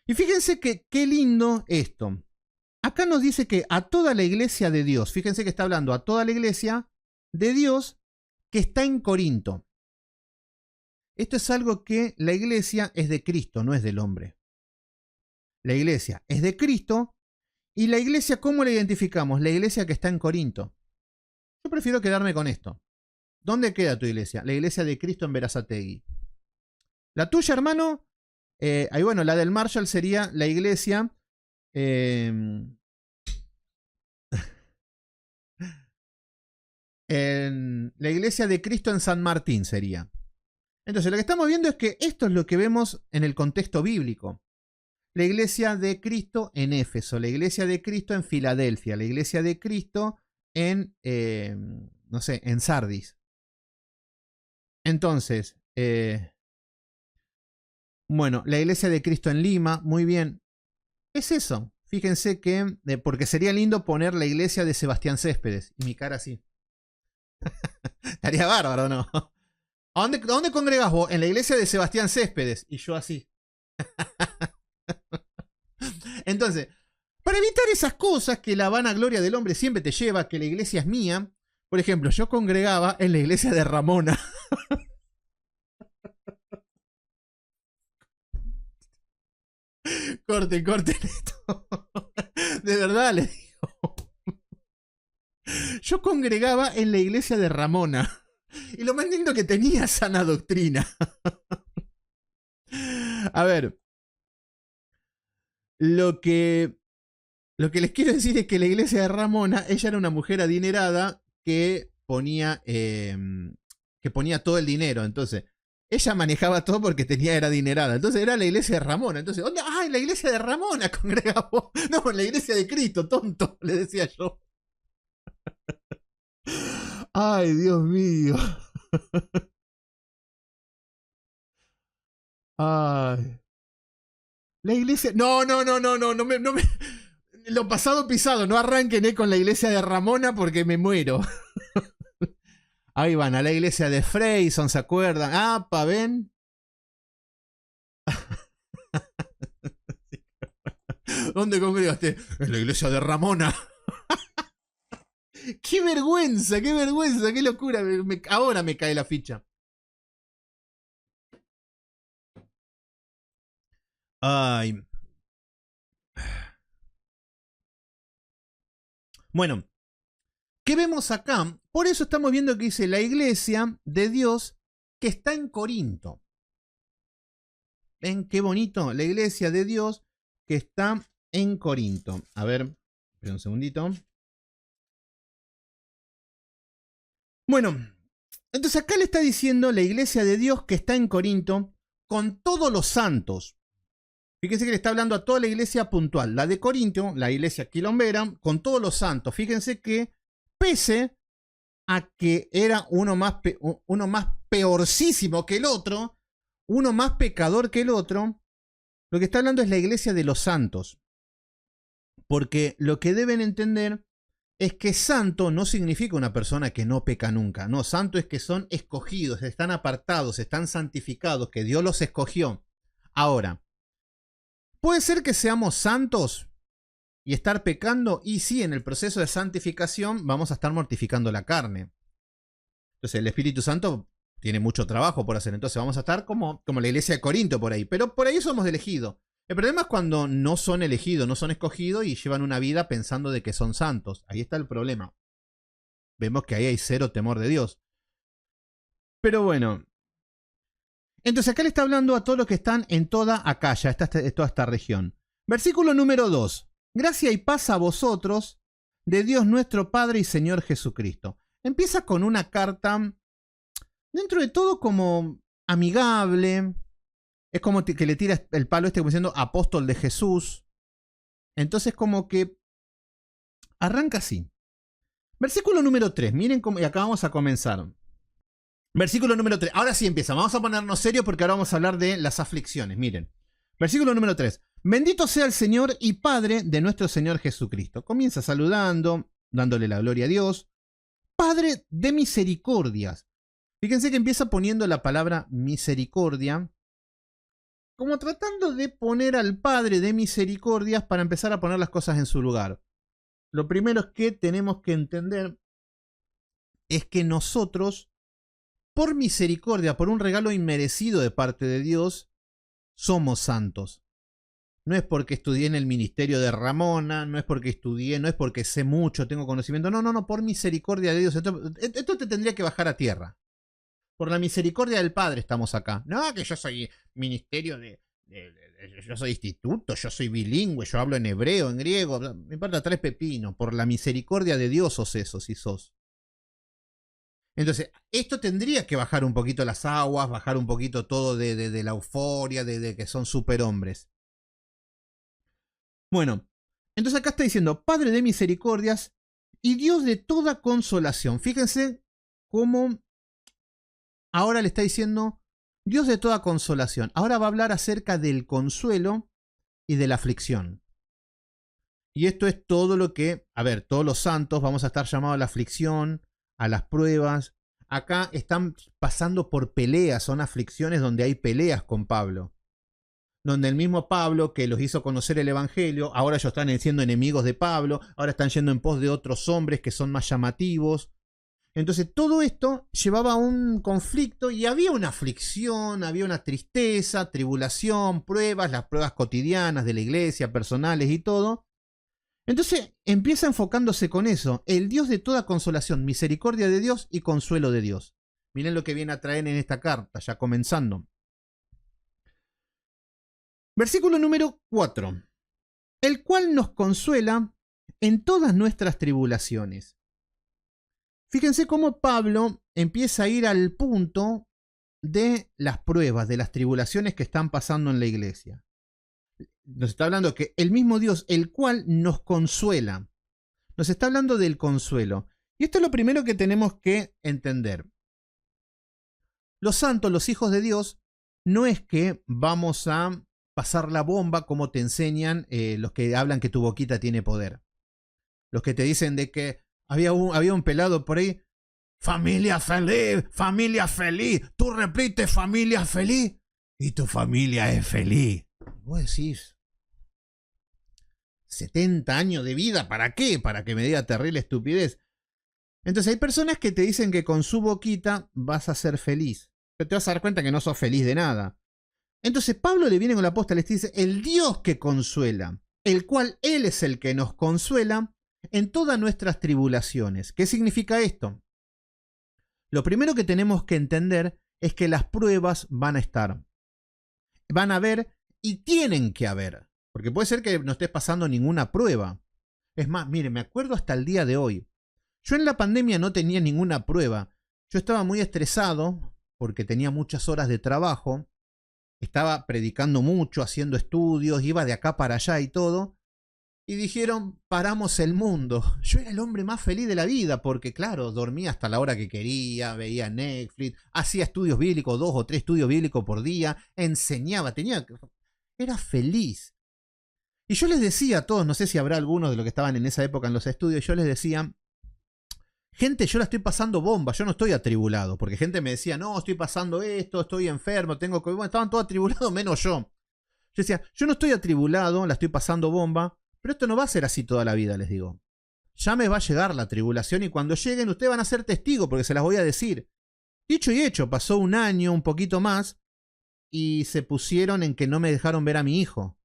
Y fíjense que qué lindo esto. Acá nos dice que a toda la iglesia de Dios, fíjense que está hablando a toda la iglesia de Dios que está en Corinto. Esto es algo que la iglesia es de Cristo, no es del hombre. La iglesia es de Cristo y la iglesia, ¿cómo la identificamos? La iglesia que está en Corinto. Yo prefiero quedarme con esto. ¿Dónde queda tu iglesia? La iglesia de Cristo en Berazategui. La tuya, hermano, ahí bueno, la del Marshall sería la iglesia la iglesia de Cristo en San Martín sería. Entonces lo que estamos viendo es que esto es lo que vemos en el contexto bíblico. La iglesia de Cristo en Éfeso, la iglesia de Cristo en Filadelfia, la iglesia de Cristo en, no sé, en Sardis. Entonces, bueno, la iglesia de Cristo en Lima, muy bien. Es eso. Fíjense que, porque sería lindo poner la iglesia de Sebastián Céspedes. Y mi cara así. Estaría bárbaro, ¿no? ¿A dónde congregas vos? En la iglesia de Sebastián Céspedes. Y yo así. Entonces, para evitar esas cosas que la vanagloria del hombre siempre te lleva, que la iglesia es mía, por ejemplo, yo congregaba en la iglesia de Ramona. Corten esto. De verdad les digo. Yo congregaba en la iglesia de Ramona. Y lo más lindo que tenía sana doctrina. A ver. Lo que les quiero decir es que la iglesia de Ramona, ella era una mujer adinerada que ponía todo el dinero. Entonces, ella manejaba todo porque era adinerada. Entonces era la iglesia de Ramona. Entonces, ¿dónde? Ah, en la iglesia de Ramona congregamos. No, en la iglesia de Cristo, tonto, le decía yo. Ay, Dios mío. Ay. La iglesia. No me. Lo pasado pisado, no arranquen con la iglesia de Ramona porque me muero. Ahí van, a la iglesia de Freyson, ¿se acuerdan? Ah, pa, ven. ¿Dónde congregaste? En la iglesia de Ramona. ¡Qué vergüenza, qué locura! Ahora me cae la ficha. Ay. Bueno, ¿qué vemos acá? Por eso estamos viendo que dice la iglesia de Dios que está en Corinto. ¿Ven qué bonito? La iglesia de Dios que está en Corinto. A ver, espera un segundito. Bueno, entonces acá le está diciendo la iglesia de Dios que está en Corinto con todos los santos. Fíjense que le está hablando a toda la iglesia puntual. La de Corinto, la iglesia quilombera, con todos los santos. Fíjense que pese a que era uno más peorcísimo que el otro, uno más pecador que el otro, lo que está hablando es la iglesia de los santos. Porque lo que deben entender es que santo no significa una persona que no peca nunca. No, santo es que son escogidos, están apartados, están santificados, que Dios los escogió. Ahora, ¿puede ser que seamos santos y estar pecando? Y sí, en el proceso de santificación vamos a estar mortificando la carne. Entonces el Espíritu Santo tiene mucho trabajo por hacer. Entonces vamos a estar como la iglesia de Corinto por ahí. Pero por ahí somos elegidos. El problema es cuando no son elegidos, no son escogidos y llevan una vida pensando de que son santos. Ahí está el problema. Vemos que ahí hay cero temor de Dios. Pero bueno. Entonces acá le está hablando a todos los que están en toda Acaya, toda esta región. Versículo número 2. Gracia y paz a vosotros, de Dios nuestro Padre y Señor Jesucristo. Empieza con una carta, dentro de todo como amigable. Es como que le tira el palo como diciendo apóstol de Jesús. Entonces como que arranca así. Versículo número 3. Miren cómo, y acá vamos a comenzar. Versículo número 3. Ahora sí empieza. Vamos a ponernos serios porque ahora vamos a hablar de las aflicciones. Miren. Versículo número 3. Bendito sea el Señor y Padre de nuestro Señor Jesucristo. Comienza saludando, dándole la gloria a Dios. Padre de misericordias. Fíjense que empieza poniendo la palabra misericordia, como tratando de poner al Padre de misericordias para empezar a poner las cosas en su lugar. Lo primero que tenemos que entender es que nosotros, por misericordia, por un regalo inmerecido de parte de Dios, somos santos. No es porque estudié en el ministerio de Ramona, no es porque estudié, no es porque sé mucho, tengo conocimiento. No, por misericordia de Dios. Esto te tendría que bajar a tierra. Por la misericordia del Padre estamos acá. No, que yo soy ministerio yo soy instituto, yo soy bilingüe, yo hablo en hebreo, en griego. Me importa tres pepinos. Por la misericordia de Dios sos eso, si sos. Entonces, esto tendría que bajar un poquito las aguas, bajar un poquito todo de la euforia, de que son superhombres. Bueno, entonces acá está diciendo, Padre de misericordias y Dios de toda consolación. Fíjense cómo ahora le está diciendo Dios de toda consolación. Ahora va a hablar acerca del consuelo y de la aflicción. Y esto es todo lo que, a ver, todos los santos vamos a estar llamados a la aflicción, a las pruebas. Acá están pasando por peleas, son aflicciones donde hay peleas con Pablo. donde el mismo Pablo, que los hizo conocer el Evangelio, ahora ellos están siendo enemigos de Pablo, ahora están yendo en pos de otros hombres que son más llamativos. Entonces todo esto llevaba a un conflicto y había una aflicción, había una tristeza, tribulación, pruebas, las pruebas cotidianas de la iglesia, personales y todo. Entonces empieza enfocándose con eso, el Dios de toda consolación, misericordia de Dios y consuelo de Dios. Miren lo que viene a traer en esta carta, ya comenzando. Versículo número 4. El cual nos consuela en todas nuestras tribulaciones. Fíjense cómo Pablo empieza a ir al punto de las pruebas, de las tribulaciones que están pasando en la iglesia. Nos está hablando que el mismo Dios, el cual nos consuela. Nos está hablando del consuelo. Y esto es lo primero que tenemos que entender. Los santos, los hijos de Dios, no es que vamos a pasar la bomba como te enseñan los que hablan que tu boquita tiene poder. Los que te dicen de que había un pelado por ahí, familia feliz, tú repites familia feliz y tu familia es feliz. Vos decís, 70 años de vida, ¿para qué? Para que me diga terrible estupidez. Entonces hay personas que te dicen que con su boquita vas a ser feliz, pero te vas a dar cuenta que no sos feliz de nada. Entonces Pablo le viene con la apóstol y le dice, el Dios que consuela, el cual Él es el que nos consuela en todas nuestras tribulaciones. ¿Qué significa esto? Lo primero que tenemos que entender es que las pruebas van a estar. Van a haber y tienen que haber. Porque puede ser que no estés pasando ninguna prueba. Es más, mire, me acuerdo hasta el día de hoy. Yo en la pandemia no tenía ninguna prueba. Yo estaba muy estresado porque tenía muchas horas de trabajo. Estaba predicando mucho, haciendo estudios, iba de acá para allá y todo. Y dijeron, paramos el mundo. Yo era el hombre más feliz de la vida porque, claro, dormía hasta la hora que quería, veía Netflix, hacía estudios bíblicos, 2 o 3 estudios bíblicos por día, enseñaba, era feliz. Y yo les decía a todos, no sé si habrá algunos de los que estaban en esa época en los estudios, yo les decía, gente, yo la estoy pasando bomba, yo no estoy atribulado, porque gente me decía, no, estoy pasando esto, estoy enfermo, tengo COVID, bueno, estaban todos atribulados menos yo. Yo decía, yo no estoy atribulado, la estoy pasando bomba, pero esto no va a ser así toda la vida, les digo. Ya me va a llegar la tribulación y cuando lleguen ustedes van a ser testigos porque se las voy a decir. Dicho y hecho, pasó un año, un poquito más, y se pusieron en que no me dejaron ver a mi hijo.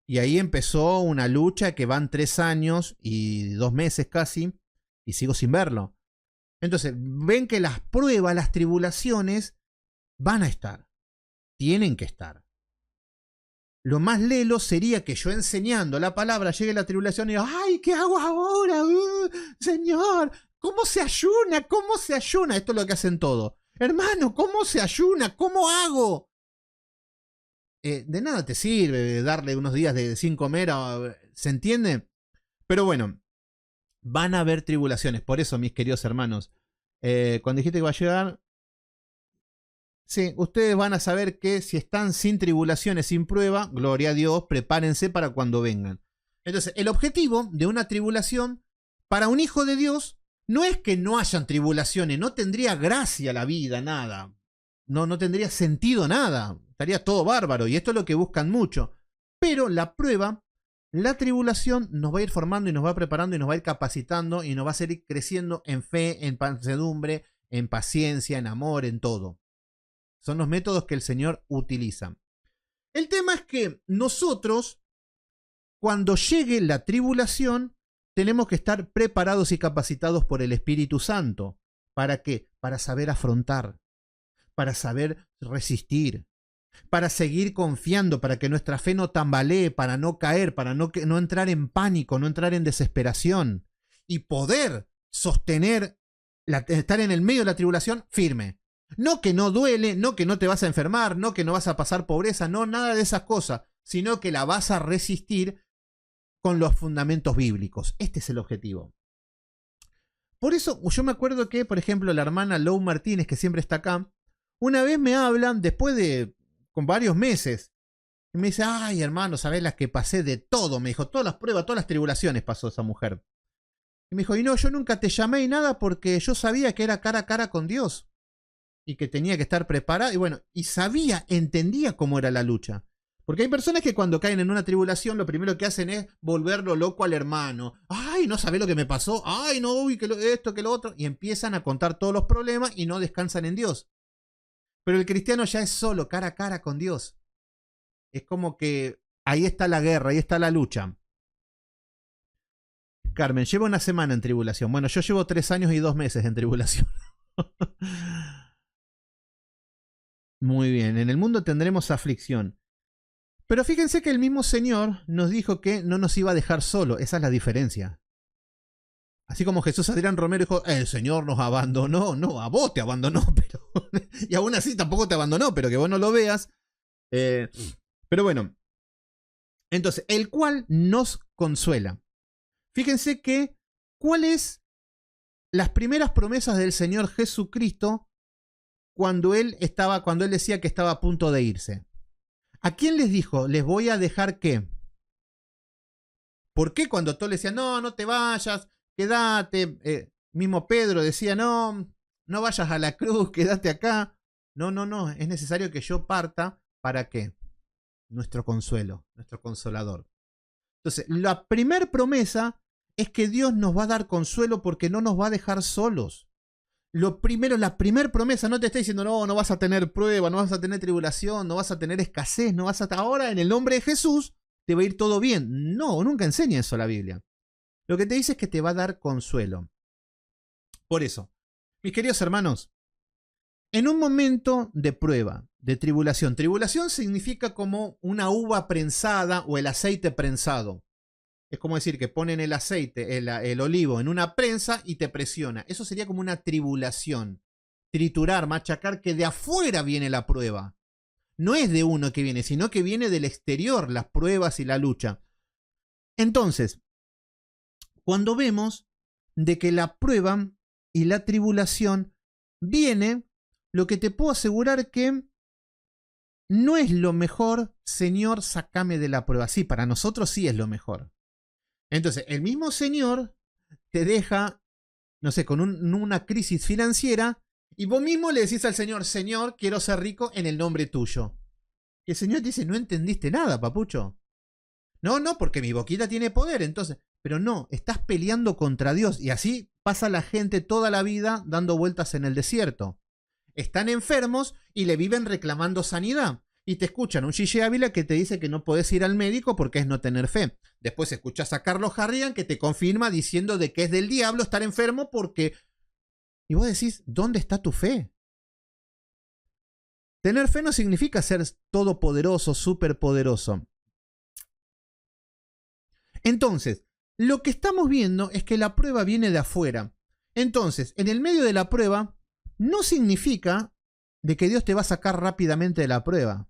Y ahí empezó una lucha que van 3 años y 2 meses casi, y sigo sin verlo. Entonces, ven que las pruebas, las tribulaciones, van a estar. Tienen que estar. Lo más lelo sería que yo enseñando la palabra llegue la tribulación y diga, ¡ay, qué hago ahora! Señor, ¿cómo se ayuna? ¿Cómo se ayuna? Esto es lo que hacen todos. Hermano, ¿cómo se ayuna? ¿Cómo hago? De nada te sirve darle unos días sin comer, ¿se entiende? Pero bueno, van a haber tribulaciones. Por eso, mis queridos hermanos, cuando dijiste que va a llegar, sí, ustedes van a saber que si están sin tribulaciones, sin prueba, gloria a Dios, prepárense para cuando vengan. Entonces, el objetivo de una tribulación para un hijo de Dios no es que no hayan tribulaciones, no tendría gracia la vida, nada. No tendría sentido nada, estaría todo bárbaro y esto es lo que buscan mucho. Pero la prueba, la tribulación nos va a ir formando y nos va preparando y nos va a ir capacitando y nos va a hacer ir creciendo en fe, en mansedumbre, en paciencia, en amor, en todo. Son los métodos que el Señor utiliza. El tema es que nosotros, cuando llegue la tribulación, tenemos que estar preparados y capacitados por el Espíritu Santo. ¿Para qué? Para saber afrontar, para saber resistir, para seguir confiando, para que nuestra fe no tambalee, para no caer, para no entrar en pánico, no entrar en desesperación y poder sostener, estar en el medio de la tribulación firme. No que no duele, no que no te vas a enfermar, no que no vas a pasar pobreza, no, nada de esas cosas, sino que la vas a resistir con los fundamentos bíblicos. Este es el objetivo. Por eso yo me acuerdo que, por ejemplo, la hermana Lou Martínez, que siempre está acá, una vez me hablan, después de con varios meses, y me dice, ay hermano, ¿sabés las que pasé de todo? Me dijo, todas las pruebas, todas las tribulaciones pasó esa mujer. Y me dijo, y no, yo nunca te llamé y nada porque yo sabía que era cara a cara con Dios. Y que tenía que estar preparada, y bueno, y sabía, entendía cómo era la lucha. Porque hay personas que cuando caen en una tribulación lo primero que hacen es volverlo loco al hermano. Ay, no sabés lo que me pasó. Ay, no, uy, esto, que lo otro. Y empiezan a contar todos los problemas y no descansan en Dios. Pero el cristiano ya es solo, cara a cara con Dios. Es como que ahí está la guerra, ahí está la lucha. Carmen, llevo una semana en tribulación. Bueno, yo llevo 3 años y 2 meses en tribulación. Muy bien, en el mundo tendremos aflicción. Pero fíjense que el mismo Señor nos dijo que no nos iba a dejar solo. Esa es la diferencia. Así como Jesús Adrián Romero dijo, el Señor nos abandonó. No, a vos te abandonó, pero y aún así tampoco te abandonó, pero que vos no lo veas. Pero bueno, entonces, el cual nos consuela. Fíjense que, ¿cuáles las primeras promesas del Señor Jesucristo cuando él decía que estaba a punto de irse? ¿A quién les dijo? Les voy a dejar qué. ¿Por qué cuando todos le decían, no, no te vayas, quédate? Mismo Pedro decía, no, no vayas a la cruz, quédate acá. No, no, no, es necesario que yo parta. ¿Para qué? Nuestro consuelo, nuestro consolador. Entonces, la primera promesa es que Dios nos va a dar consuelo porque no nos va a dejar solos. Lo primero, la primera promesa no te está diciendo, no, no vas a tener prueba, no vas a tener tribulación, no vas a tener escasez, no vas a... Ahora, en el nombre de Jesús, te va a ir todo bien. No, nunca enseña eso la Biblia. Lo que te dice es que te va a dar consuelo. Por eso, mis queridos hermanos, en un momento de prueba, de tribulación, tribulación significa como una uva prensada o el aceite prensado. Es como decir que ponen el aceite, el olivo en una prensa y te presiona. Eso sería como una tribulación. Triturar, machacar, que de afuera viene la prueba. No es de uno que viene, sino que viene del exterior, las pruebas y la lucha. Entonces, cuando vemos de que la prueba y la tribulación viene, lo que te puedo asegurar que no es lo mejor, Señor, sácame de la prueba. Sí, para nosotros sí es lo mejor. Entonces, el mismo Señor te deja, no sé, con una crisis financiera y vos mismo le decís al Señor, Señor, quiero ser rico en el nombre tuyo. Y el Señor te dice, no entendiste nada, papucho. No, no, porque mi boquita tiene poder, entonces. Pero no, estás peleando contra Dios y así pasa la gente toda la vida dando vueltas en el desierto. Están enfermos y le viven reclamando sanidad. Y te escuchan un Gigi Ávila que te dice que no podés ir al médico porque es no tener fe. Después escuchas a Carlos Harrigan que te confirma diciendo de que es del diablo estar enfermo porque... Y vos decís, ¿dónde está tu fe? Tener fe no significa ser todopoderoso, superpoderoso. Entonces, lo que estamos viendo es que la prueba viene de afuera. Entonces, en el medio de la prueba, no significa de que Dios te va a sacar rápidamente de la prueba.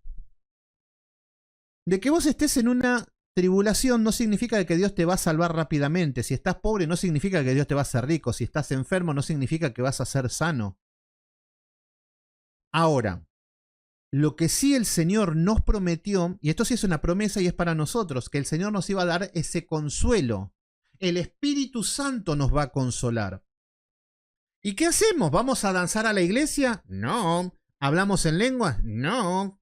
De que vos estés en una tribulación no significa que Dios te va a salvar rápidamente. Si estás pobre no significa que Dios te va a hacer rico. Si estás enfermo no significa que vas a ser sano. Ahora, lo que sí el Señor nos prometió, y esto sí es una promesa y es para nosotros, que el Señor nos iba a dar ese consuelo. El Espíritu Santo nos va a consolar. ¿Y qué hacemos? ¿Vamos a danzar a la iglesia? No. ¿Hablamos en lenguas? No.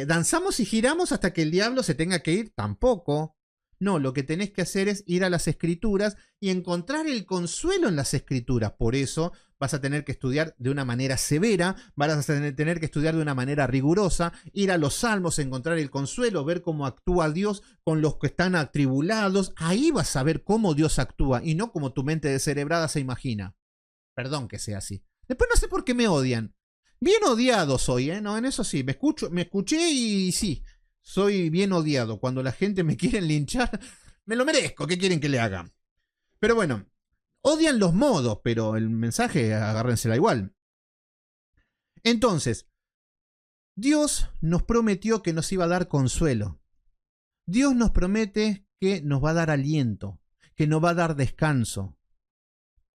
¿Danzamos y giramos hasta que el diablo se tenga que ir? Tampoco. No, lo que tenés que hacer es ir a las Escrituras y encontrar el consuelo en las Escrituras. Por eso vas a tener que estudiar de una manera severa, vas a tener que estudiar de una manera rigurosa, ir a los Salmos, encontrar el consuelo, ver cómo actúa Dios con los que están atribulados. Ahí vas a ver cómo Dios actúa y no como tu mente descerebrada se imagina. Perdón que sea así. Después no sé por qué me odian. Bien odiado soy, ¿eh? No, en eso sí. Me escuché y sí. Soy bien odiado. Cuando la gente me quiere linchar, me lo merezco. ¿Qué quieren que le haga? Pero bueno, odian los modos, pero el mensaje agárrensela igual. Entonces, Dios nos prometió que nos iba a dar consuelo. Dios nos promete que nos va a dar aliento, que nos va a dar descanso.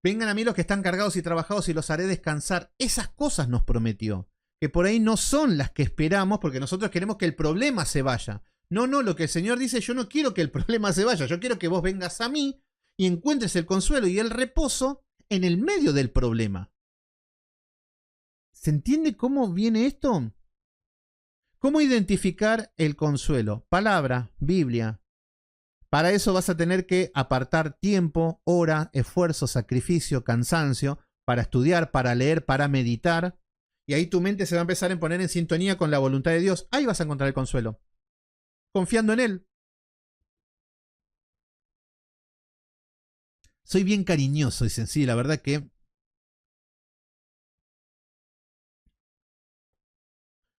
Vengan a mí los que están cargados y trabajados y los haré descansar. Esas cosas nos prometió. Que por ahí no son las que esperamos porque nosotros queremos que el problema se vaya. No, no, lo que el Señor dice, yo no quiero que el problema se vaya. Yo quiero que vos vengas a mí y encuentres el consuelo y el reposo en el medio del problema. ¿Se entiende cómo viene esto? ¿Cómo identificar el consuelo? Palabra, Biblia. Para eso vas a tener que apartar tiempo, hora, esfuerzo, sacrificio, cansancio, para estudiar, para leer, para meditar. Y ahí tu mente se va a empezar a poner en sintonía con la voluntad de Dios. Ahí vas a encontrar el consuelo. Confiando en Él. Soy bien cariñoso, dicen, sí, la verdad que...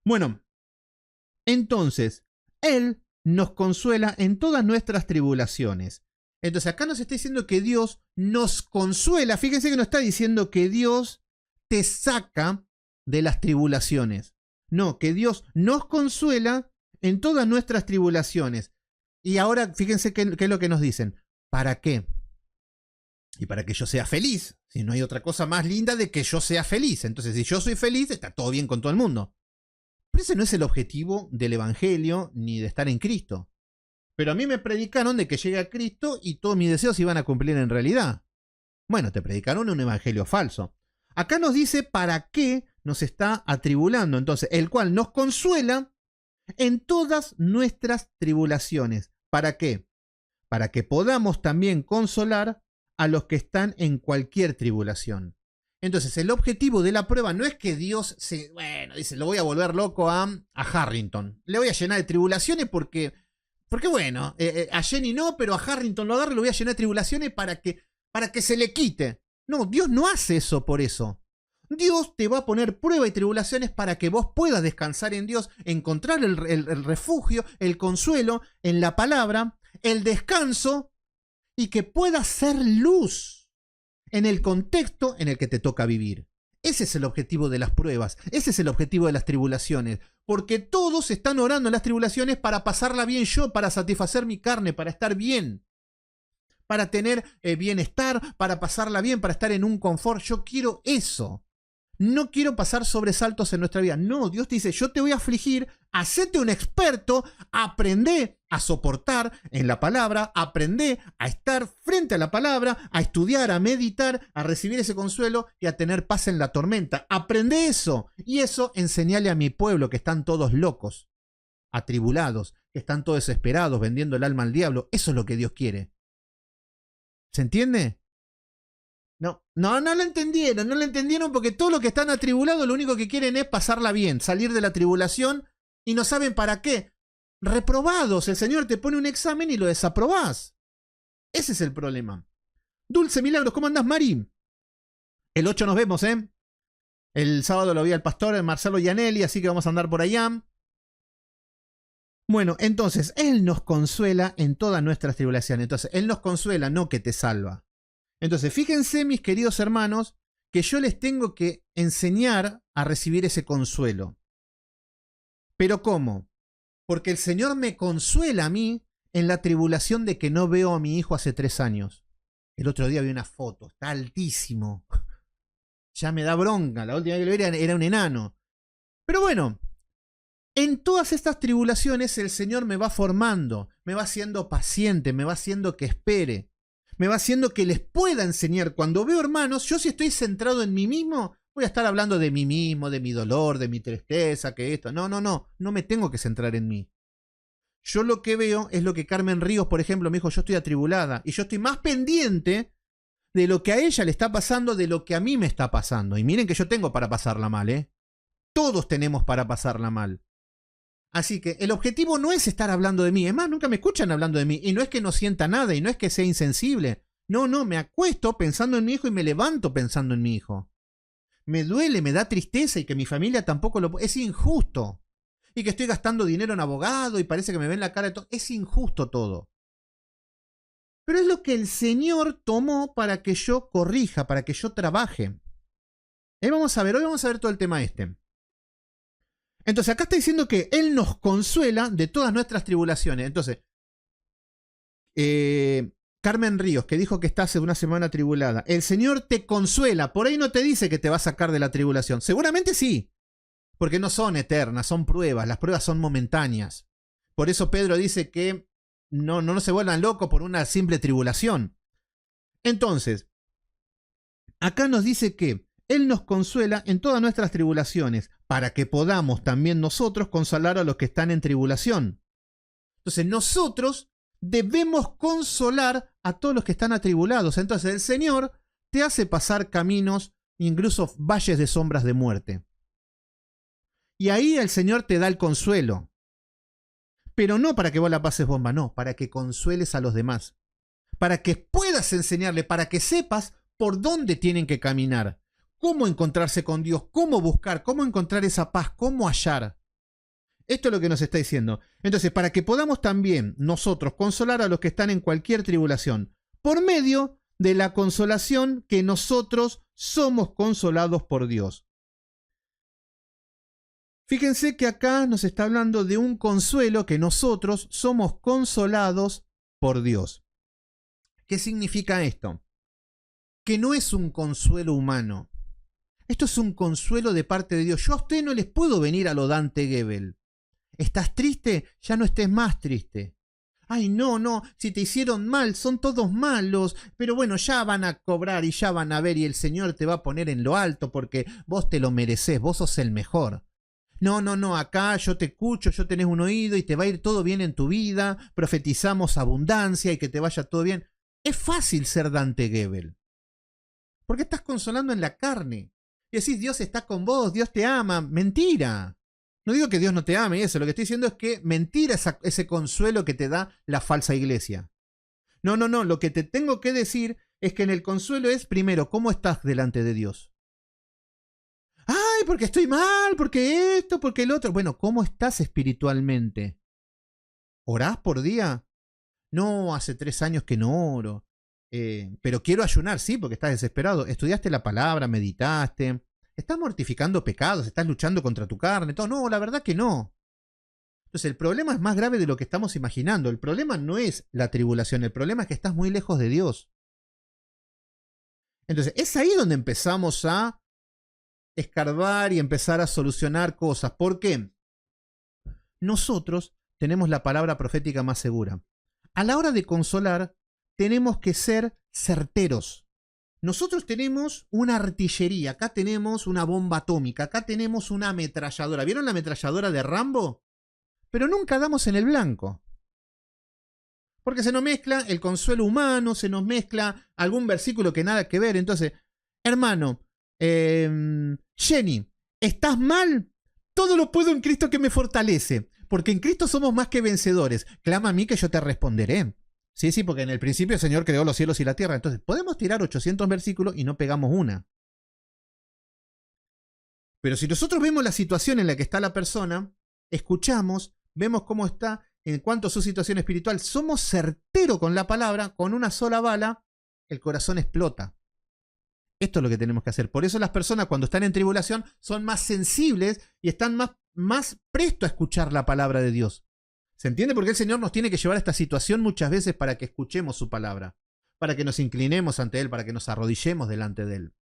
Bueno, entonces, Él nos consuela en todas nuestras tribulaciones. Entonces acá nos está diciendo que Dios nos consuela. Fíjense que no está diciendo que Dios te saca de las tribulaciones. No, que Dios nos consuela en todas nuestras tribulaciones. Y ahora fíjense qué es lo que nos dicen. ¿Para qué? Y para que yo sea feliz. Si no hay otra cosa más linda de que yo sea feliz. Entonces si yo soy feliz, está todo bien con todo el mundo. Pero ese no es el objetivo del Evangelio ni de estar en Cristo. Pero a mí me predicaron de que llegue a Cristo y todos mis deseos se iban a cumplir en realidad. Bueno, te predicaron un evangelio falso. Acá nos dice para qué nos está atribulando. Entonces, el cual nos consuela en todas nuestras tribulaciones. ¿Para qué? Para que podamos también consolar a los que están en cualquier tribulación. Entonces, el objetivo de la prueba no es que Dios dice, lo voy a volver loco a Harrington. Le voy a llenar de tribulaciones porque bueno, a Jenny no, pero a Harrington lo agarro y lo voy a llenar de tribulaciones para que se le quite. No, Dios no hace eso por eso. Dios te va a poner prueba y tribulaciones para que vos puedas descansar en Dios, encontrar el refugio, el consuelo en la palabra, el descanso y que puedas ser luz en el contexto en el que te toca vivir. Ese es el objetivo de las pruebas, ese es el objetivo de las tribulaciones, porque todos están orando en las tribulaciones para pasarla bien yo, para satisfacer mi carne, para estar bien, para tener bienestar, para pasarla bien, para estar en un confort. Yo quiero eso. No quiero pasar sobresaltos en nuestra vida. No, Dios te dice, yo te voy a afligir, hacete un experto, aprende a soportar en la palabra, aprende a estar frente a la palabra, a estudiar, a meditar, a recibir ese consuelo y a tener paz en la tormenta. Aprende eso. Y eso enseñale a mi pueblo que están todos locos, atribulados, que están todos desesperados, vendiendo el alma al diablo. Eso es lo que Dios quiere. ¿Se entiende? No lo entendieron porque todos los que están atribulados lo único que quieren es pasarla bien, salir de la tribulación y no saben para qué. Reprobados, el Señor te pone un examen y lo desaprobás. Ese es el problema. Dulce Milagros, ¿cómo andás, Mari? El 8 nos vemos, ¿eh? El sábado lo vi al pastor Marcelo Gianelli, así que vamos a andar por allá. Bueno, entonces, Él nos consuela en todas nuestras tribulaciones. Entonces, Él nos consuela, no que te salva. Entonces, fíjense, mis queridos hermanos, que yo les tengo que enseñar a recibir ese consuelo. ¿Pero cómo? Porque el Señor me consuela a mí en la tribulación de que no veo a mi hijo hace 3 años. El otro día vi una foto, está altísimo. Ya me da bronca, la última vez que lo vi era un enano. Pero bueno, en todas estas tribulaciones el Señor me va formando, me va haciendo paciente, me va haciendo que espere. Me va haciendo que les pueda enseñar. Cuando veo hermanos, yo si estoy centrado en mí mismo, voy a estar hablando de mí mismo, de mi dolor, de mi tristeza, que esto. No me tengo que centrar en mí. Yo lo que veo es lo que Carmen Ríos, por ejemplo, me dijo, yo estoy atribulada. Y yo estoy más pendiente de lo que a ella le está pasando, de lo que a mí me está pasando. Y miren que yo tengo para pasarla mal, ¿eh? Todos tenemos para pasarla mal. Así que el objetivo no es estar hablando de mí. Es más, nunca me escuchan hablando de mí. Y no es que no sienta nada y no es que sea insensible. No, me acuesto pensando en mi hijo y me levanto pensando en mi hijo. Me duele, me da tristeza y que mi familia tampoco lo... Es injusto. Y que estoy gastando dinero en abogado y parece que me ven la cara de todo. Es injusto todo. Pero es lo que el Señor tomó para que yo corrija, para que yo trabaje. Hoy vamos a ver todo el tema este. Entonces acá está diciendo que Él nos consuela de todas nuestras tribulaciones. Entonces, Carmen Ríos, que dijo que está hace una semana atribulada. El Señor te consuela. Por ahí no te dice que te va a sacar de la tribulación. Seguramente sí. Porque no son eternas, son pruebas. Las pruebas son momentáneas. Por eso Pedro dice que no se vuelvan locos por una simple tribulación. Entonces, acá nos dice que Él nos consuela en todas nuestras tribulaciones, para que podamos también nosotros consolar a los que están en tribulación. Entonces nosotros debemos consolar a todos los que están atribulados. Entonces el Señor te hace pasar caminos, incluso valles de sombras de muerte. Y ahí el Señor te da el consuelo. Pero no para que vos la pases bomba, no, para que consueles a los demás. Para que puedas enseñarle, para que sepas por dónde tienen que caminar, cómo encontrarse con Dios, cómo buscar, cómo encontrar esa paz, cómo hallar. Esto es lo que nos está diciendo. Entonces, para que podamos también nosotros consolar a los que están en cualquier tribulación, por medio de la consolación que nosotros somos consolados por Dios. Fíjense que acá nos está hablando de un consuelo que nosotros somos consolados por Dios. ¿Qué significa esto? Que no es un consuelo humano. Esto es un consuelo de parte de Dios. Yo a usted no les puedo venir a lo Dante Gebel. ¿Estás triste? Ya no estés más triste. Ay, no, si te hicieron mal, son todos malos, pero bueno, ya van a cobrar y ya van a ver y el Señor te va a poner en lo alto porque vos te lo merecés, vos sos el mejor. No, acá yo te escucho, yo tenés un oído y te va a ir todo bien en tu vida, profetizamos abundancia y que te vaya todo bien. Es fácil ser Dante Gebel, porque estás consolando en la carne. Y decís, Dios está con vos, Dios te ama. Mentira. No digo que Dios no te ame y eso, lo que estoy diciendo es que mentira ese consuelo que te da la falsa iglesia. No, lo que te tengo que decir es que en el consuelo es, primero, ¿cómo estás delante de Dios? Ay, porque estoy mal, porque esto, porque el otro. Bueno, ¿cómo estás espiritualmente? ¿Orás por día? No, hace 3 años que no oro. Pero quiero ayunar, sí, porque estás desesperado. Estudiaste la palabra, meditaste. ¿Estás mortificando pecados? ¿Estás luchando contra tu carne? Todo. No, la verdad que no. Entonces el problema es más grave de lo que estamos imaginando. El problema no es la tribulación, el problema es que estás muy lejos de Dios. Entonces es ahí donde empezamos a escarbar y empezar a solucionar cosas. ¿Por qué? Nosotros tenemos la palabra profética más segura. A la hora de consolar, tenemos que ser certeros. Nosotros tenemos una artillería, acá tenemos una bomba atómica, acá tenemos una ametralladora. ¿Vieron la ametralladora de Rambo? Pero nunca damos en el blanco. Porque se nos mezcla el consuelo humano, se nos mezcla algún versículo que nada que ver. Entonces, hermano, Jenny, ¿estás mal? Todo lo puedo en Cristo que me fortalece. Porque en Cristo somos más que vencedores. Clama a mí que yo te responderé. Sí, porque en el principio el Señor creó los cielos y la tierra. Entonces, podemos tirar 800 versículos y no pegamos una. Pero si nosotros vemos la situación en la que está la persona, escuchamos, vemos cómo está, en cuanto a su situación espiritual, somos certeros con la palabra, con una sola bala, el corazón explota. Esto es lo que tenemos que hacer. Por eso las personas cuando están en tribulación son más sensibles y están más prestos a escuchar la palabra de Dios. ¿Se entiende? Porque el Señor nos tiene que llevar a esta situación muchas veces para que escuchemos su palabra, para que nos inclinemos ante Él, para que nos arrodillemos delante de Él.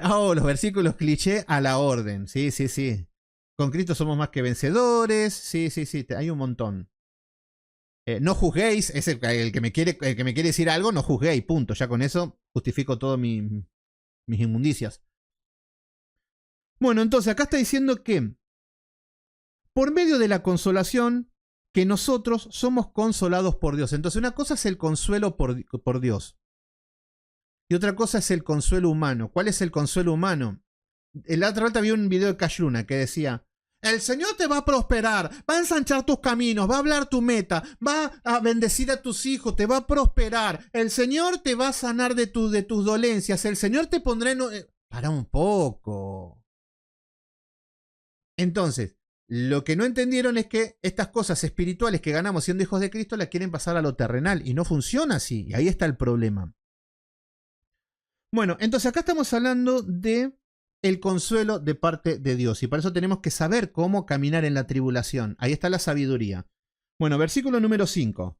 Oh, los versículos cliché a la orden. Sí. Con Cristo somos más que vencedores. Sí, hay un montón. No juzguéis, el que me quiere decir algo, no juzguéis, punto. Ya con eso justifico todas mis inmundicias. Bueno, entonces acá está diciendo que por medio de la consolación que nosotros somos consolados por Dios. Entonces una cosa es el consuelo por Dios. Y otra cosa es el consuelo humano. ¿Cuál es el consuelo humano? La otra vez había un video de Cash Luna que decía: el Señor te va a prosperar, va a ensanchar tus caminos, va a hablar tu meta, va a bendecir a tus hijos, te va a prosperar, el Señor te va a sanar de tus dolencias, el Señor te pondrá en... Para un poco. Entonces, lo que no entendieron es que estas cosas espirituales que ganamos siendo hijos de Cristo las quieren pasar a lo terrenal y no funciona así, y ahí está el problema. Bueno, entonces acá estamos hablando de el consuelo de parte de Dios. Y para eso tenemos que saber cómo caminar en la tribulación. Ahí está la sabiduría. Bueno, versículo número 5.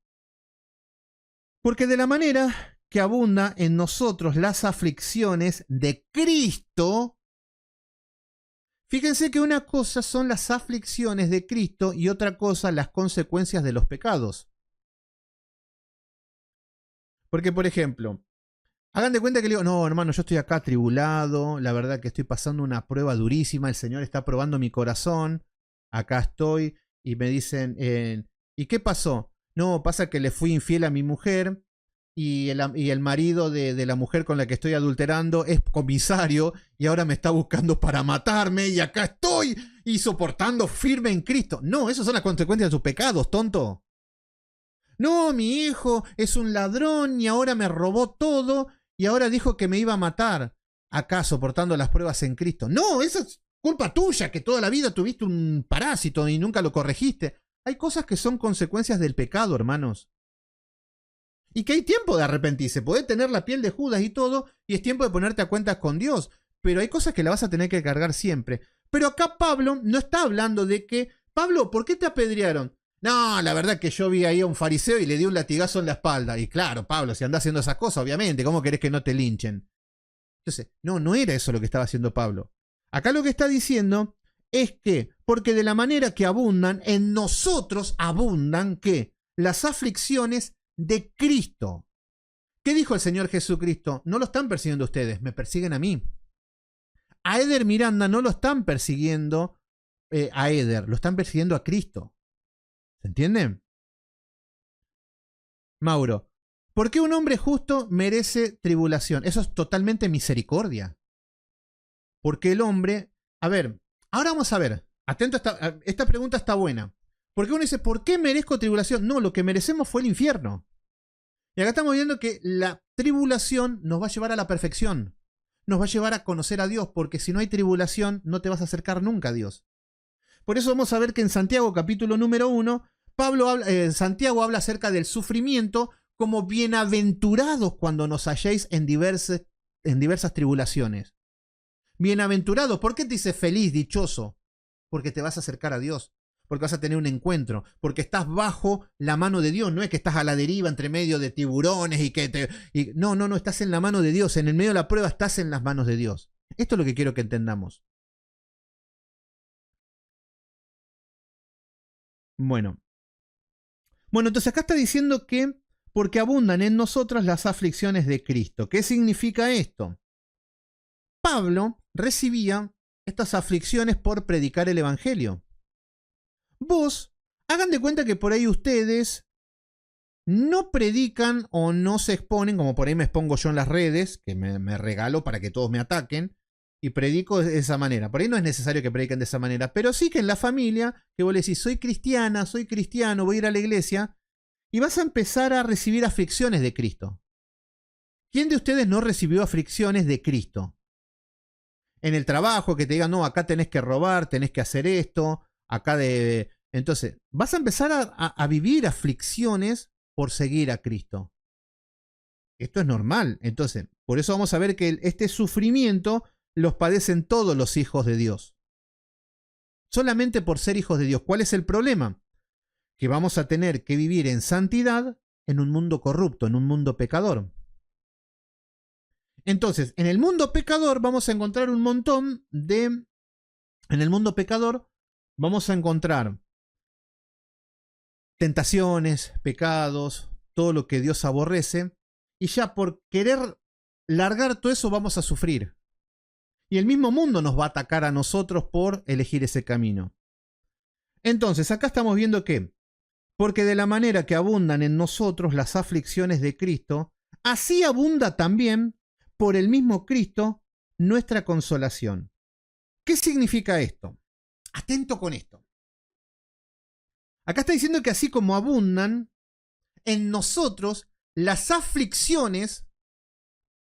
Porque de la manera que abunda en nosotros las aflicciones de Cristo. Fíjense que una cosa son las aflicciones de Cristo y otra cosa las consecuencias de los pecados. Porque, por ejemplo, Hagan de cuenta que le digo, no, hermano, yo estoy acá atribulado, la verdad que estoy pasando una prueba durísima, el Señor está probando mi corazón, acá estoy, y me dicen, ¿y qué pasó? No, pasa que le fui infiel a mi mujer, y el marido de la mujer con la que estoy adulterando es comisario, y ahora me está buscando para matarme, y acá estoy, y soportando firme en Cristo. No, esas son las consecuencias de sus pecados, tonto. No, mi hijo es un ladrón y ahora me robó todo y ahora dijo que me iba a matar. Acá soportando las pruebas en Cristo. No, esa es culpa tuya, que toda la vida tuviste un parásito y nunca lo corregiste. Hay cosas que son consecuencias del pecado, hermanos. Y que hay tiempo de arrepentirse. Podés tener la piel de Judas y todo, y es tiempo de ponerte a cuentas con Dios. Pero hay cosas que la vas a tener que cargar siempre. Pero acá Pablo no está hablando de que, Pablo, ¿por qué te apedrearon? No, la verdad que yo vi ahí a un fariseo y le di un latigazo en la espalda. Y claro, Pablo, si andás haciendo esas cosas, obviamente, ¿cómo querés que no te linchen? Entonces, no era eso lo que estaba haciendo Pablo. Acá lo que está diciendo es que, porque de la manera que abundan, en nosotros abundan, ¿qué? Las aflicciones de Cristo. ¿Qué dijo el Señor Jesucristo? No lo están persiguiendo ustedes, me persiguen a mí. A Eder Miranda no lo están persiguiendo a Eder, lo están persiguiendo a Cristo. ¿Se entiende? Mauro, ¿por qué un hombre justo merece tribulación? Eso es totalmente misericordia. Porque el hombre... A ver, ahora vamos a ver. Atento, esta pregunta está buena. Porque uno dice, ¿por qué merezco tribulación? No, lo que merecemos fue el infierno. Y acá estamos viendo que la tribulación nos va a llevar a la perfección. Nos va a llevar a conocer a Dios, porque si no hay tribulación, no te vas a acercar nunca a Dios. Por eso vamos a ver que en Santiago, capítulo número 1, Santiago habla acerca del sufrimiento como bienaventurados cuando nos halléis en diversas tribulaciones. Bienaventurados, ¿por qué te dice feliz, dichoso? Porque te vas a acercar a Dios, porque vas a tener un encuentro, porque estás bajo la mano de Dios, no es que estás a la deriva entre medio de tiburones no, estás en la mano de Dios, en el medio de la prueba estás en las manos de Dios. Esto es lo que quiero que entendamos. Bueno, entonces acá está diciendo que porque abundan en nosotros las aflicciones de Cristo. ¿Qué significa esto? Pablo recibía estas aflicciones por predicar el Evangelio. Vos, hagan de cuenta que por ahí ustedes no predican o no se exponen, como por ahí me expongo yo en las redes, que me regalo para que todos me ataquen, y predico de esa manera. Por ahí no es necesario que prediquen de esa manera, pero sí que en la familia, que vos le decís, soy cristiana, soy cristiano, voy a ir a la iglesia, y vas a empezar a recibir aflicciones de Cristo. ¿Quién de ustedes no recibió aflicciones de Cristo? En el trabajo, que te digan, no, acá tenés que robar, tenés que hacer esto, acá de... Entonces, vas a empezar a vivir aflicciones por seguir a Cristo. Esto es normal. Entonces, por eso vamos a ver que este sufrimiento los padecen todos los hijos de Dios. Solamente por ser hijos de Dios. ¿Cuál es el problema? Que vamos a tener que vivir en santidad en un mundo corrupto, en un mundo pecador. Entonces, en el mundo pecador vamos a encontrar un montón de... En el mundo pecador vamos a encontrar tentaciones, pecados, todo lo que Dios aborrece, y ya por querer largar todo eso vamos a sufrir. Y el mismo mundo nos va a atacar a nosotros por elegir ese camino. Entonces, acá estamos viendo que, porque de la manera que abundan en nosotros las aflicciones de Cristo, así abunda también por el mismo Cristo nuestra consolación. ¿Qué significa esto? Atento con esto. Acá está diciendo que así como abundan en nosotros las aflicciones,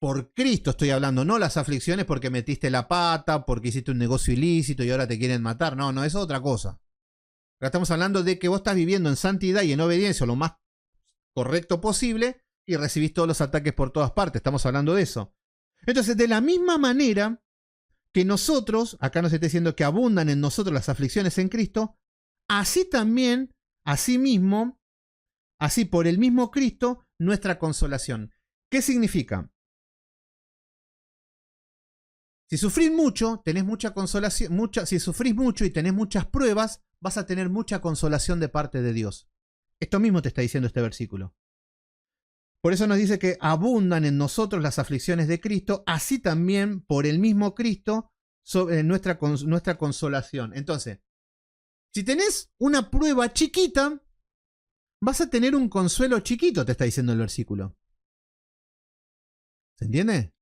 por Cristo estoy hablando, no las aflicciones porque metiste la pata, porque hiciste un negocio ilícito y ahora te quieren matar, no, eso es otra cosa. Acá estamos hablando de que vos estás viviendo en santidad y en obediencia lo más correcto posible y recibís todos los ataques por todas partes, estamos hablando de eso. Entonces, de la misma manera que nosotros, acá nos está diciendo que abundan en nosotros las aflicciones en Cristo, así también, así mismo, así por el mismo Cristo, nuestra consolación. ¿Qué significa? Si sufrís mucho, tenés mucha consolación, si sufrís mucho y tenés muchas pruebas, vas a tener mucha consolación de parte de Dios. Esto mismo te está diciendo este versículo. Por eso nos dice que abundan en nosotros las aflicciones de Cristo, así también por el mismo Cristo sobre nuestra consolación. Entonces, si tenés una prueba chiquita, vas a tener un consuelo chiquito, te está diciendo el versículo. ¿Se entiende?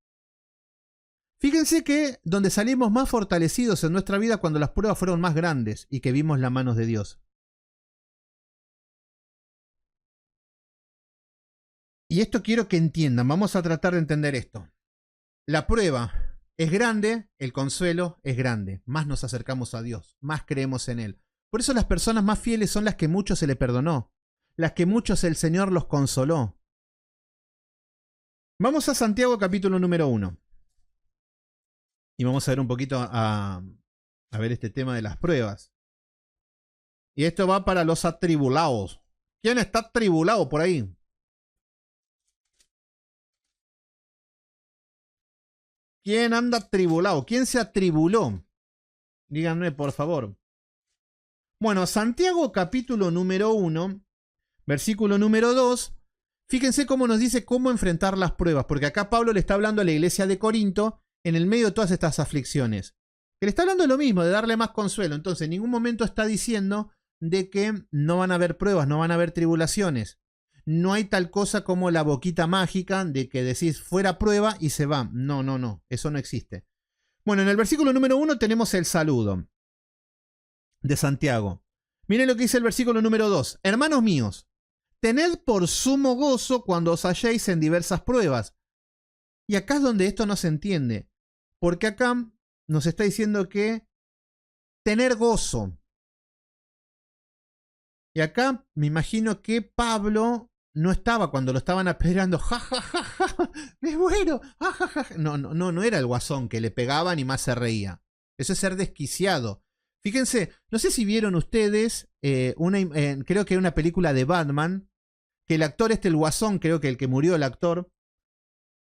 Fíjense que donde salimos más fortalecidos en nuestra vida cuando las pruebas fueron más grandes y que vimos la mano de Dios. Y esto quiero que entiendan, vamos a tratar de entender esto. La prueba es grande, el consuelo es grande. Más nos acercamos a Dios, más creemos en Él. Por eso las personas más fieles son las que mucho se le perdonó, las que muchos el Señor los consoló. Vamos a Santiago capítulo número 1. Y vamos a ver un poquito a ver este tema de las pruebas. Y esto va para los atribulados. ¿Quién está atribulado por ahí? ¿Quién anda atribulado? ¿Quién se atribuló? Díganme, por favor. Bueno, Santiago capítulo número 1, versículo número 2. Fíjense cómo nos dice cómo enfrentar las pruebas. Porque acá Pablo le está hablando a la iglesia de Corinto en el medio de todas estas aflicciones. Que le está hablando de lo mismo, de darle más consuelo. Entonces, en ningún momento está diciendo de que no van a haber pruebas, no van a haber tribulaciones. No hay tal cosa como la boquita mágica de que decís fuera prueba y se va. No, no, no. Eso no existe. Bueno, en el versículo número 1 tenemos el saludo de Santiago. Miren lo que dice el versículo número 2. Hermanos míos, tened por sumo gozo cuando os halléis en diversas pruebas. Y acá es donde esto no se entiende. Porque acá nos está diciendo que tener gozo. Y acá me imagino que Pablo no estaba cuando lo estaban apedreando. Ja, ja, ja, ja, me muero. Ja, ja, ja. No era el guasón que le pegaban y más se reía. Eso es ser desquiciado. Fíjense, no sé si vieron ustedes, creo que hay una película de Batman, que el actor el guasón, creo que el que murió el actor,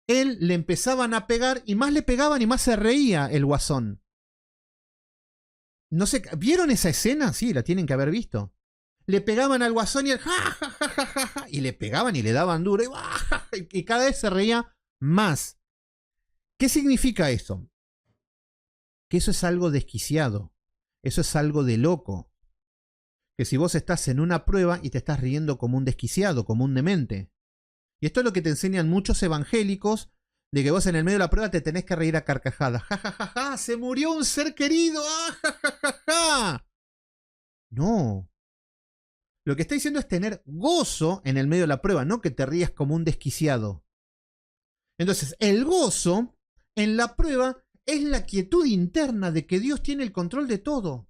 él le empezaban a pegar y más le pegaban y más se reía el guasón. No sé, ¿vieron esa escena? Sí, la tienen que haber visto. Le pegaban al guasón y él ja, ja, ja, ja, ja, ja, y le pegaban y le daban duro y cada vez se reía más. ¿Qué significa eso? Que eso es algo desquiciado. Eso es algo de loco. Que si vos estás en una prueba y te estás riendo como un desquiciado, como un demente. Y esto es lo que te enseñan muchos evangélicos, de que vos en el medio de la prueba te tenés que reír a carcajadas. Ja, ja, ja, ja, se murió un ser querido. Ah, ja, ja, ja, ja. No. Lo que está diciendo es tener gozo en el medio de la prueba, no que te rías como un desquiciado. Entonces, el gozo en la prueba es la quietud interna de que Dios tiene el control de todo.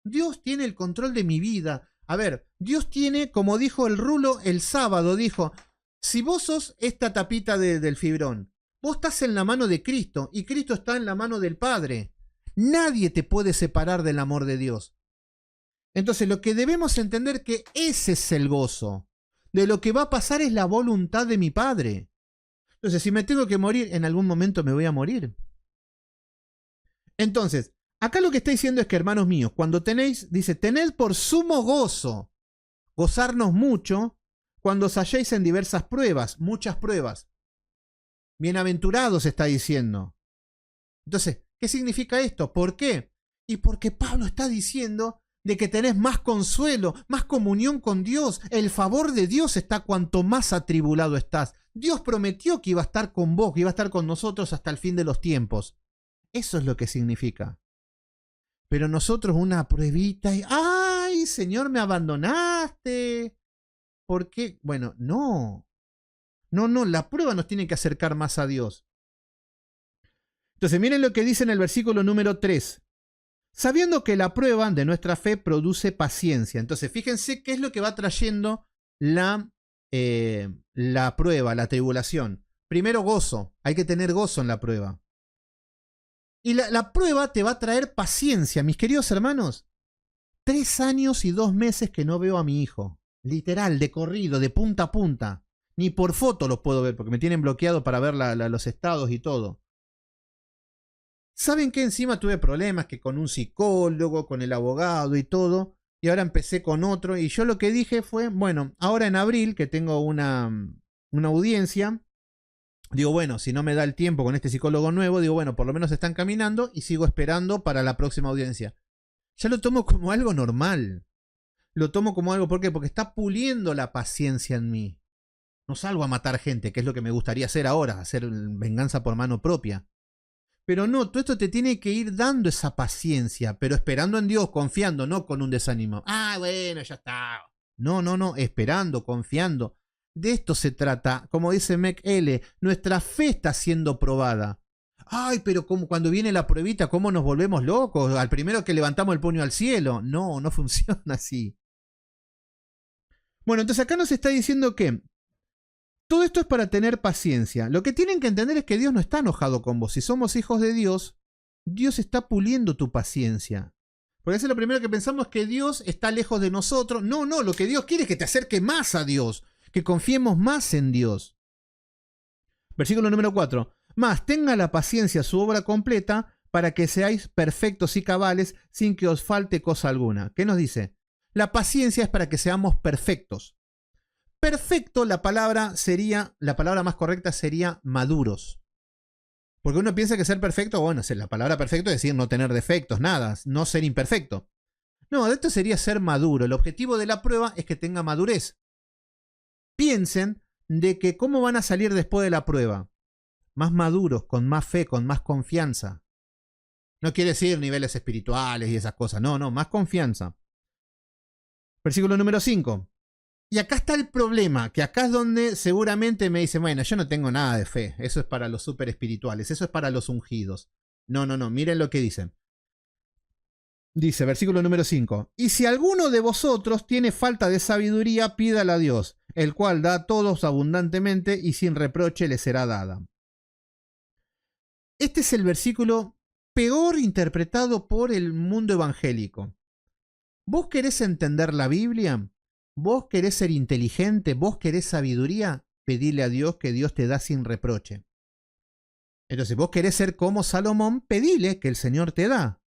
Dios tiene el control de mi vida. A ver, Dios tiene, como dijo el Rulo el sábado, dijo, si vos sos esta tapita del fibrón, vos estás en la mano de Cristo y Cristo está en la mano del Padre. Nadie te puede separar del amor de Dios. Entonces lo que debemos entender que ese es el gozo. De lo que va a pasar es la voluntad de mi Padre. Entonces si me tengo que morir, en algún momento me voy a morir. Entonces, acá lo que está diciendo es que, hermanos míos, cuando tenéis, dice, tened por sumo gozo, gozarnos mucho, cuando os halléis en diversas pruebas, muchas pruebas. Bienaventurados está diciendo. Entonces, ¿qué significa esto? ¿Por qué? Y porque Pablo está diciendo de que tenés más consuelo, más comunión con Dios. El favor de Dios está cuanto más atribulado estás. Dios prometió que iba a estar con vos, que iba a estar con nosotros hasta el fin de los tiempos. Eso es lo que significa. Pero nosotros una pruebita y ¡ay, Señor, me abandonaste! ¿Por qué? Bueno, no. No, la prueba nos tiene que acercar más a Dios. Entonces, miren lo que dice en el versículo número 3. Sabiendo que la prueba de nuestra fe produce paciencia. Entonces, fíjense qué es lo que va trayendo la prueba, la tribulación. Primero, gozo. Hay que tener gozo en la prueba. Y la prueba te va a traer paciencia, mis queridos hermanos. 3 años y 2 meses que no veo a mi hijo. Literal, de corrido, de punta a punta. Ni por foto los puedo ver, porque me tienen bloqueado para ver los estados y todo. ¿Saben qué? Encima tuve problemas que con un psicólogo, con el abogado y todo. Y ahora empecé con otro. Y yo lo que dije fue, bueno, ahora en abril, que tengo una una audiencia, digo, bueno, si no me da el tiempo con este psicólogo nuevo, digo, bueno, por lo menos están caminando y sigo esperando para la próxima audiencia. Ya lo tomo como algo normal. Lo tomo como algo, ¿por qué? Porque está puliendo la paciencia en mí. No salgo a matar gente, que es lo que me gustaría hacer ahora, hacer venganza por mano propia. Pero no, todo esto te tiene que ir dando esa paciencia, pero esperando en Dios, confiando, no con un desánimo. Ah, bueno, ya está. No, no, no, esperando, confiando. De esto se trata, como dice McL, nuestra fe está siendo probada. Ay, pero como cuando viene la pruebita, ¿cómo nos volvemos locos? Al primero que levantamos el puño al cielo. No, no funciona así. Bueno, entonces acá nos está diciendo que todo esto es para tener paciencia. Lo que tienen que entender es que Dios no está enojado con vos. Si somos hijos de Dios, Dios está puliendo tu paciencia. Porque eso es lo primero que pensamos, que Dios está lejos de nosotros. No, no, lo que Dios quiere es que te acerque más a Dios, que confiemos más en Dios. Versículo número 4. Más, tenga la paciencia su obra completa para que seáis perfectos y cabales sin que os falte cosa alguna. ¿Qué nos dice? La paciencia es para que seamos perfectos. Perfecto, la palabra más correcta sería maduros. Porque uno piensa que ser perfecto, bueno, la palabra perfecto es decir no tener defectos, nada, no ser imperfecto. No, esto sería ser maduro. El objetivo de la prueba es que tenga madurez. Piensen de que cómo van a salir después de la prueba. Más maduros, con más fe, con más confianza. No quiere decir niveles espirituales y esas cosas, no, más confianza. Versículo número 5. Y acá está el problema, que acá es donde seguramente me dicen, bueno, yo no tengo nada de fe, eso es para los super espirituales, eso es para los ungidos. No, miren lo que dicen. Dice, versículo número 5, y si alguno de vosotros tiene falta de sabiduría, pídala a Dios, el cual da a todos abundantemente y sin reproche le será dada. Este es el versículo peor interpretado por el mundo evangélico. ¿Vos querés entender la Biblia? ¿Vos querés ser inteligente? ¿Vos querés sabiduría? Pedile a Dios que Dios te da sin reproche. Entonces, vos querés ser como Salomón, pedile que el Señor te da.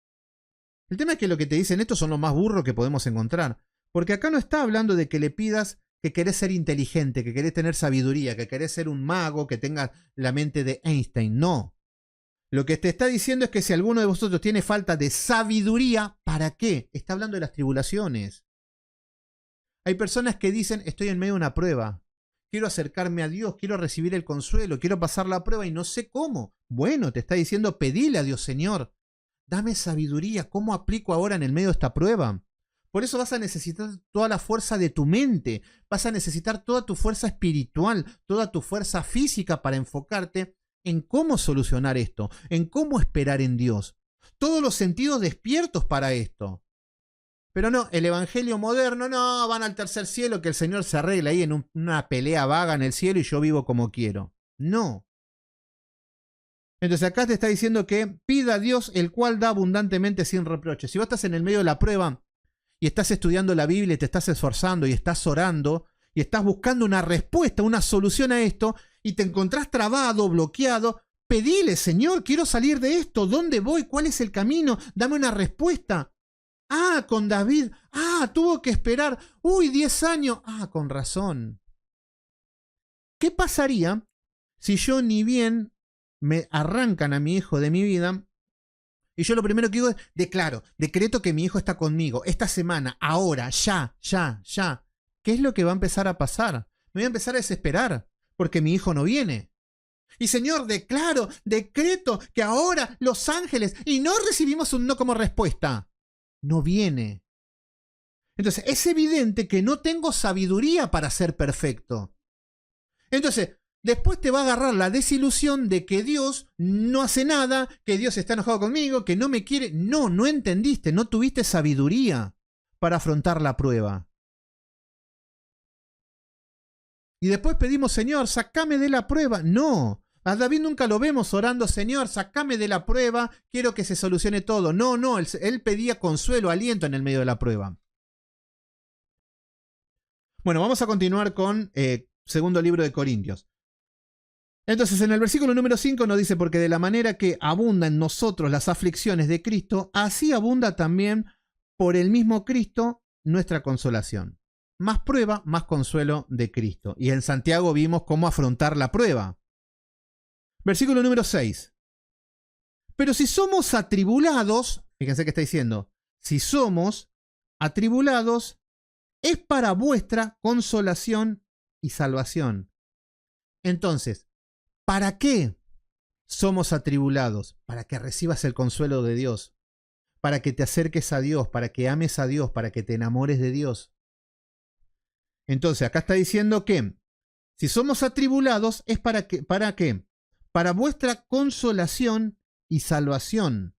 El tema es que lo que te dicen estos son lo más burro que podemos encontrar. Porque acá no está hablando de que le pidas que querés ser inteligente, que querés tener sabiduría, que querés ser un mago, que tenga la mente de Einstein. No. Lo que te está diciendo es que si alguno de vosotros tiene falta de sabiduría, ¿para qué? Está hablando de las tribulaciones. Hay personas que dicen, estoy en medio de una prueba. Quiero acercarme a Dios, quiero recibir el consuelo, quiero pasar la prueba y no sé cómo. Bueno, te está diciendo, pedile a Dios, Señor, dame sabiduría. ¿Cómo aplico ahora en el medio de esta prueba? Por eso vas a necesitar toda la fuerza de tu mente, vas a necesitar toda tu fuerza espiritual, toda tu fuerza física para enfocarte en cómo solucionar esto, en cómo esperar en Dios. Todos los sentidos despiertos para esto. Pero no, el evangelio moderno, no, van al tercer cielo, que el Señor se arregla ahí en una pelea vaga en el cielo y yo vivo como quiero. No. Entonces acá te está diciendo que pida a Dios el cual da abundantemente sin reproche. Si vos estás en el medio de la prueba y estás estudiando la Biblia y te estás esforzando y estás orando y estás buscando una respuesta, una solución a esto y te encontrás trabado, bloqueado, pedile, Señor, quiero salir de esto. ¿Dónde voy? ¿Cuál es el camino? Dame una respuesta. Ah, con David. Ah, tuvo que esperar. Uy, 10 años. Ah, con razón. ¿Qué pasaría si yo ni bien me arrancan a mi hijo de mi vida y yo lo primero que digo es, decreto que mi hijo está conmigo esta semana, ahora, ya? ¿Qué es lo que va a empezar a pasar? Me voy a empezar a desesperar porque mi hijo no viene. Y Señor, decreto que ahora los ángeles, y no recibimos un no como respuesta. No viene. Entonces, es evidente que no tengo sabiduría para ser perfecto. Entonces, después te va a agarrar la desilusión de que Dios no hace nada, que Dios está enojado conmigo, que no me quiere. No entendiste, no tuviste sabiduría para afrontar la prueba. Y después pedimos, Señor, sacame de la prueba. No. A David nunca lo vemos orando, Señor, sacame de la prueba, quiero que se solucione todo. No, él pedía consuelo, aliento en el medio de la prueba. Bueno, vamos a continuar con segundo libro de Corintios. Entonces, en el versículo número 5 nos dice, porque de la manera que abunda en nosotros las aflicciones de Cristo, así abunda también por el mismo Cristo nuestra consolación. más prueba, más consuelo de Cristo. Y en Santiago vimos cómo afrontar la prueba. Versículo número 6. Pero si somos atribulados, fíjense que está diciendo, si somos atribulados, es para vuestra consolación y salvación. Entonces, ¿para qué somos atribulados? Para que recibas el consuelo de Dios, para que te acerques a Dios, para que ames a Dios, para que te enamores de Dios. Entonces, acá está diciendo que si somos atribulados, es ¿para qué? Para vuestra consolación y salvación.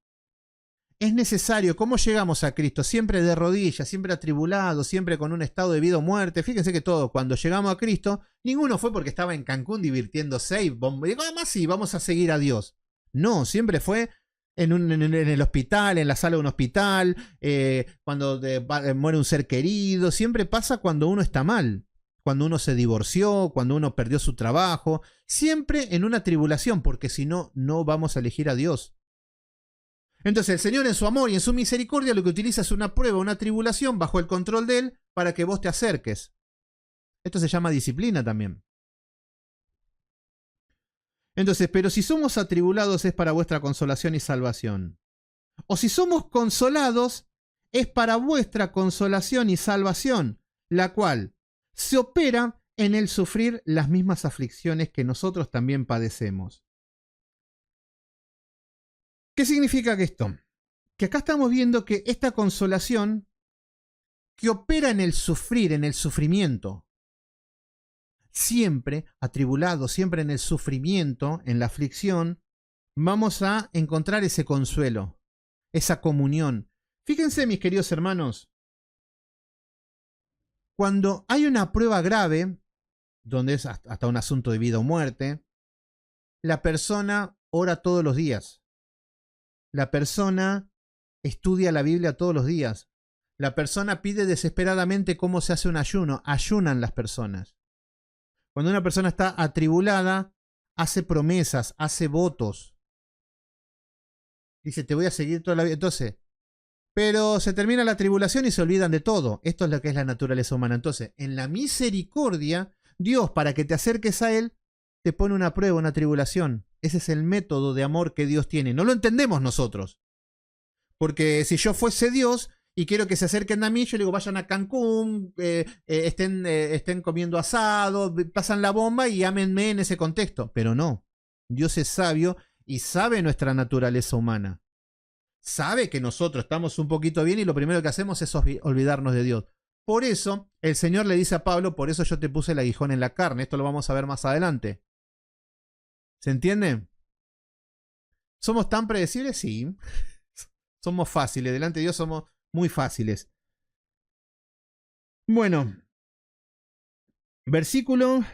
Es necesario. ¿Cómo llegamos a Cristo? Siempre de rodillas, siempre atribulados, siempre con un estado de vida o muerte. Fíjense que todo, cuando llegamos a Cristo, ninguno fue porque estaba en Cancún divirtiéndose y además sí, vamos a seguir a Dios. No, siempre fue en el hospital, en la sala de un hospital, cuando muere un ser querido. Siempre pasa cuando uno está mal, cuando uno se divorció, cuando uno perdió su trabajo. Siempre en una tribulación, porque si no, no vamos a elegir a Dios. Entonces el Señor en su amor y en su misericordia lo que utiliza es una prueba, una tribulación bajo el control de Él para que vos te acerques. Esto se llama disciplina también. Entonces, pero si somos atribulados es para vuestra consolación y salvación. O si somos consolados es para vuestra consolación y salvación, la cual se opera en el sufrir las mismas aflicciones que nosotros también padecemos. ¿Qué significa esto? Que acá estamos viendo que esta consolación que opera en el sufrir, en el sufrimiento, siempre atribulado, siempre en el sufrimiento, en la aflicción, vamos a encontrar ese consuelo, esa comunión. Fíjense, mis queridos hermanos, cuando hay una prueba grave, donde es hasta un asunto de vida o muerte, la persona ora todos los días. La persona estudia la Biblia todos los días. La persona pide desesperadamente cómo se hace un ayuno. Ayunan las personas. Cuando una persona está atribulada, hace promesas, hace votos. Dice, te voy a seguir toda la vida. Entonces, pero se termina la tribulación y se olvidan de todo. Esto es lo que es la naturaleza humana. Entonces, en la misericordia, Dios, para que te acerques a Él, te pone una prueba, una tribulación. Ese es el método de amor que Dios tiene. No lo entendemos nosotros. Porque si yo fuese Dios y quiero que se acerquen a mí, yo le digo, vayan a Cancún, estén comiendo asado, pasan la bomba y ámenme en ese contexto. Pero no. Dios es sabio y sabe nuestra naturaleza humana. Sabe que nosotros estamos un poquito bien y lo primero que hacemos es olvidarnos de Dios. Por eso, el Señor le dice a Pablo, por eso yo te puse el aguijón en la carne. Esto lo vamos a ver más adelante. ¿Se entiende? ¿Somos tan predecibles? Sí. Somos fáciles. Delante de Dios somos muy fáciles. Bueno. Versículo.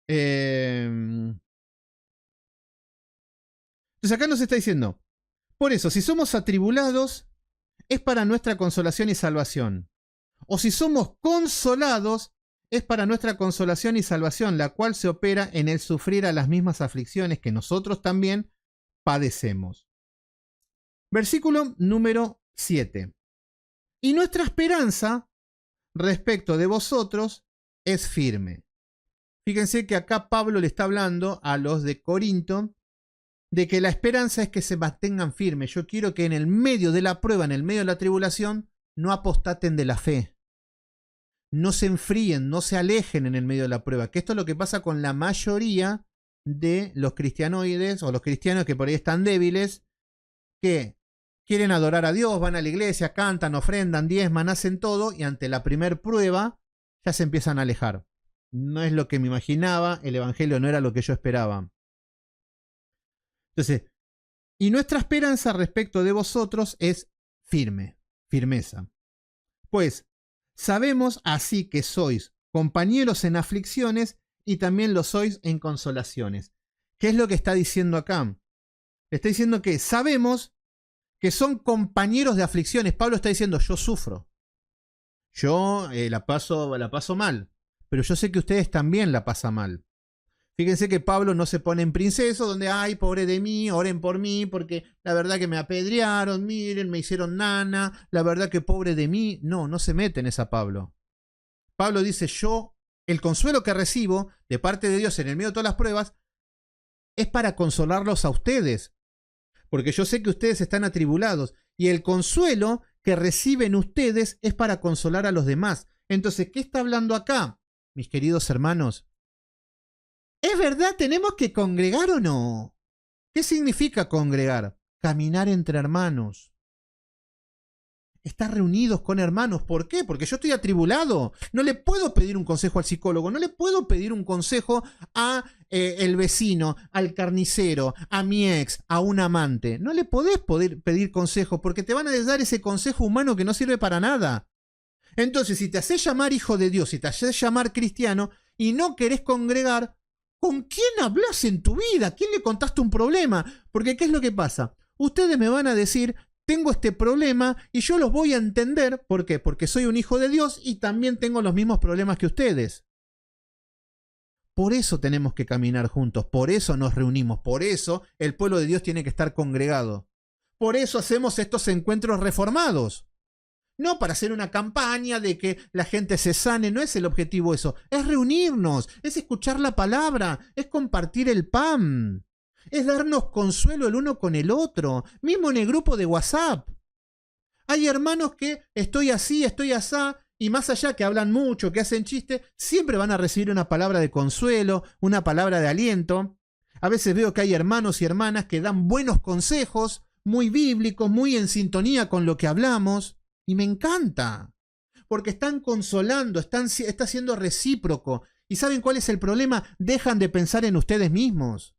Entonces acá nos está diciendo, por eso, si somos atribulados, es para nuestra consolación y salvación. O si somos consolados, es para nuestra consolación y salvación, la cual se opera en el sufrir a las mismas aflicciones que nosotros también padecemos. Versículo número 7. Y nuestra esperanza respecto de vosotros es firme. Fíjense que acá Pablo le está hablando a los de Corinto de que la esperanza es que se mantengan firmes. Yo quiero que en el medio de la prueba, en el medio de la tribulación, no apostaten de la fe. No se enfríen, no se alejen en el medio de la prueba. Que esto es lo que pasa con la mayoría de los cristianoides o los cristianos que por ahí están débiles, que quieren adorar a Dios, van a la iglesia, cantan, ofrendan, diezman, hacen todo y ante la primer prueba ya se empiezan a alejar. No es lo que me imaginaba, el evangelio no era lo que yo esperaba. Entonces, y nuestra esperanza respecto de vosotros es firme, firmeza. Pues sabemos así que sois compañeros en aflicciones y también lo sois en consolaciones. ¿Qué es lo que está diciendo acá? Está diciendo que sabemos que son compañeros de aflicciones. Pablo está diciendo, yo sufro. Yo la paso mal. Pero yo sé que ustedes también la pasan mal. Fíjense que Pablo no se pone en princeso, donde, ay, pobre de mí, oren por mí, porque la verdad que me apedrearon, miren, me hicieron nana, la verdad que pobre de mí. No, no se mete en esa Pablo. Pablo dice, el consuelo que recibo de parte de Dios en el medio de todas las pruebas es para consolarlos a ustedes, porque yo sé que ustedes están atribulados, y el consuelo que reciben ustedes es para consolar a los demás. Entonces, ¿qué está hablando acá, mis queridos hermanos? ¿Es verdad, tenemos que congregar o no? ¿Qué significa congregar? Caminar entre hermanos. Estar reunidos con hermanos. ¿Por qué? Porque yo estoy atribulado. No le puedo pedir un consejo al psicólogo, no le puedo pedir un consejo a el vecino, al carnicero, a mi ex, a un amante. No le podés pedir consejo porque te van a dar ese consejo humano que no sirve para nada. Entonces, si te haces llamar hijo de Dios, si te haces llamar cristiano y no querés congregar, ¿con quién hablas en tu vida? ¿A quién le contaste un problema? Porque ¿qué es lo que pasa? Ustedes me van a decir, tengo este problema y yo los voy a entender. ¿Por qué? Porque soy un hijo de Dios y también tengo los mismos problemas que ustedes. Por eso tenemos que caminar juntos, por eso nos reunimos, por eso el pueblo de Dios tiene que estar congregado. Por eso hacemos estos encuentros reformados. No para hacer una campaña de que la gente se sane, no es el objetivo eso. Es reunirnos, es escuchar la palabra, es compartir el pan. Es darnos consuelo el uno con el otro, mismo en el grupo de WhatsApp. Hay hermanos que estoy así, estoy asá, y más allá que hablan mucho, que hacen chistes, siempre van a recibir una palabra de consuelo, una palabra de aliento. A veces veo que hay hermanos y hermanas que dan buenos consejos, muy bíblicos, muy en sintonía con lo que hablamos, y me encanta, porque están consolando, está siendo recíproco. ¿Y saben cuál es el problema? Dejan de pensar en ustedes mismos.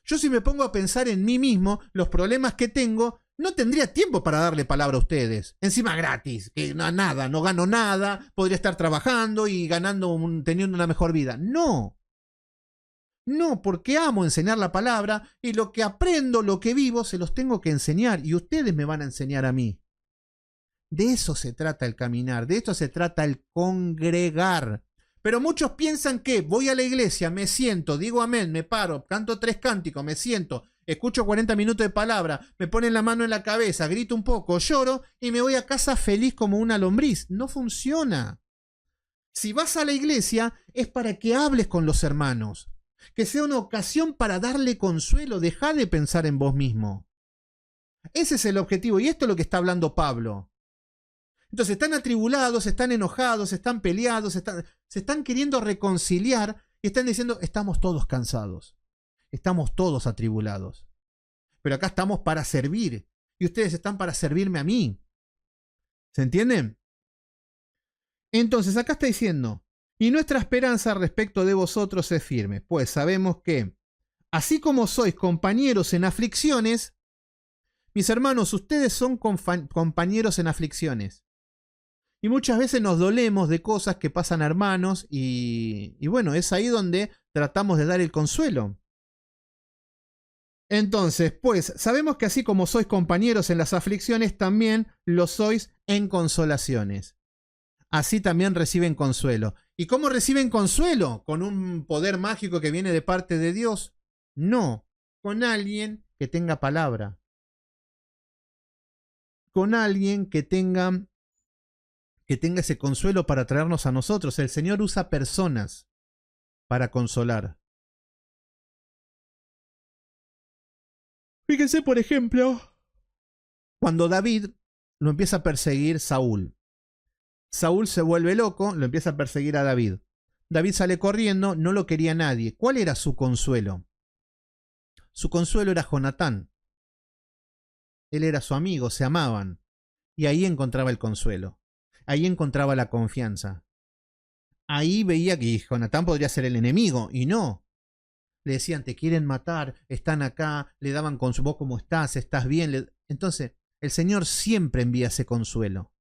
Yo si me pongo a pensar en mí mismo, los problemas que tengo, no tendría tiempo para darle palabra a ustedes. Encima gratis, que nada, no gano nada, podría estar trabajando y teniendo una mejor vida. No. No, porque amo enseñar la palabra y lo que aprendo, lo que vivo, se los tengo que enseñar y ustedes me van a enseñar a mí. De eso se trata el caminar, de esto se trata el congregar. Pero muchos piensan que voy a la iglesia, me siento, digo amén, me paro, canto 3 cánticos, me siento, escucho 40 minutos de palabra, me ponen la mano en la cabeza, grito un poco, lloro y me voy a casa feliz como una lombriz. No funciona. Si vas a la iglesia es para que hables con los hermanos, que sea una ocasión para darle consuelo, deja de pensar en vos mismo. Ese es el objetivo y esto es lo que está hablando Pablo. Entonces están atribulados, están enojados, están peleados, se están queriendo reconciliar y están diciendo, estamos todos cansados, estamos todos atribulados. Pero acá estamos para servir y ustedes están para servirme a mí. ¿Se entienden? Entonces acá está diciendo, y nuestra esperanza respecto de vosotros es firme, pues sabemos que, así como sois compañeros en aflicciones, mis hermanos, ustedes son compañeros en aflicciones. Y muchas veces nos dolemos de cosas que pasan a hermanos y bueno, es ahí donde tratamos de dar el consuelo. Entonces, pues, sabemos que así como sois compañeros en las aflicciones, también lo sois en consolaciones. Así también reciben consuelo. ¿Y cómo reciben consuelo? ¿Con un poder mágico que viene de parte de Dios? No, con alguien que tenga palabra. Con alguien que tenga ese consuelo para traernos a nosotros. El Señor usa personas para consolar. Fíjense, por ejemplo, cuando David lo empieza a perseguir Saúl. Saúl se vuelve loco, lo empieza a perseguir a David. David sale corriendo, no lo quería nadie. ¿Cuál era su consuelo? Su consuelo era Jonatán. Él era su amigo, se amaban. Y ahí encontraba el consuelo. Ahí encontraba la confianza. Ahí veía que Jonatán podría ser el enemigo, y no. Le decían, te quieren matar, están acá, le daban consuelo, vos cómo estás, estás bien. Entonces, el Señor siempre envía ese consuelo.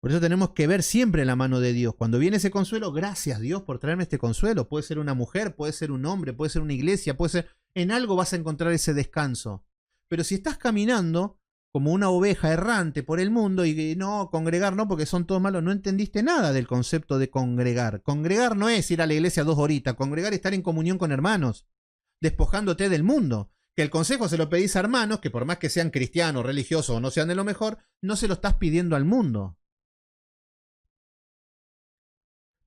Por eso tenemos que ver siempre la mano de Dios. Cuando viene ese consuelo, gracias Dios por traerme este consuelo. Puede ser una mujer, puede ser un hombre, puede ser una iglesia, puede ser... En algo vas a encontrar ese descanso. Pero si estás caminando como una oveja errante por el mundo y no, congregar no, porque son todos malos, no entendiste nada del concepto de congregar. Congregar no es ir a la iglesia 2 horitas, congregar es estar en comunión con hermanos, despojándote del mundo. Que el consejo se lo pedís a hermanos, que por más que sean cristianos, religiosos o no sean de lo mejor, no se lo estás pidiendo al mundo.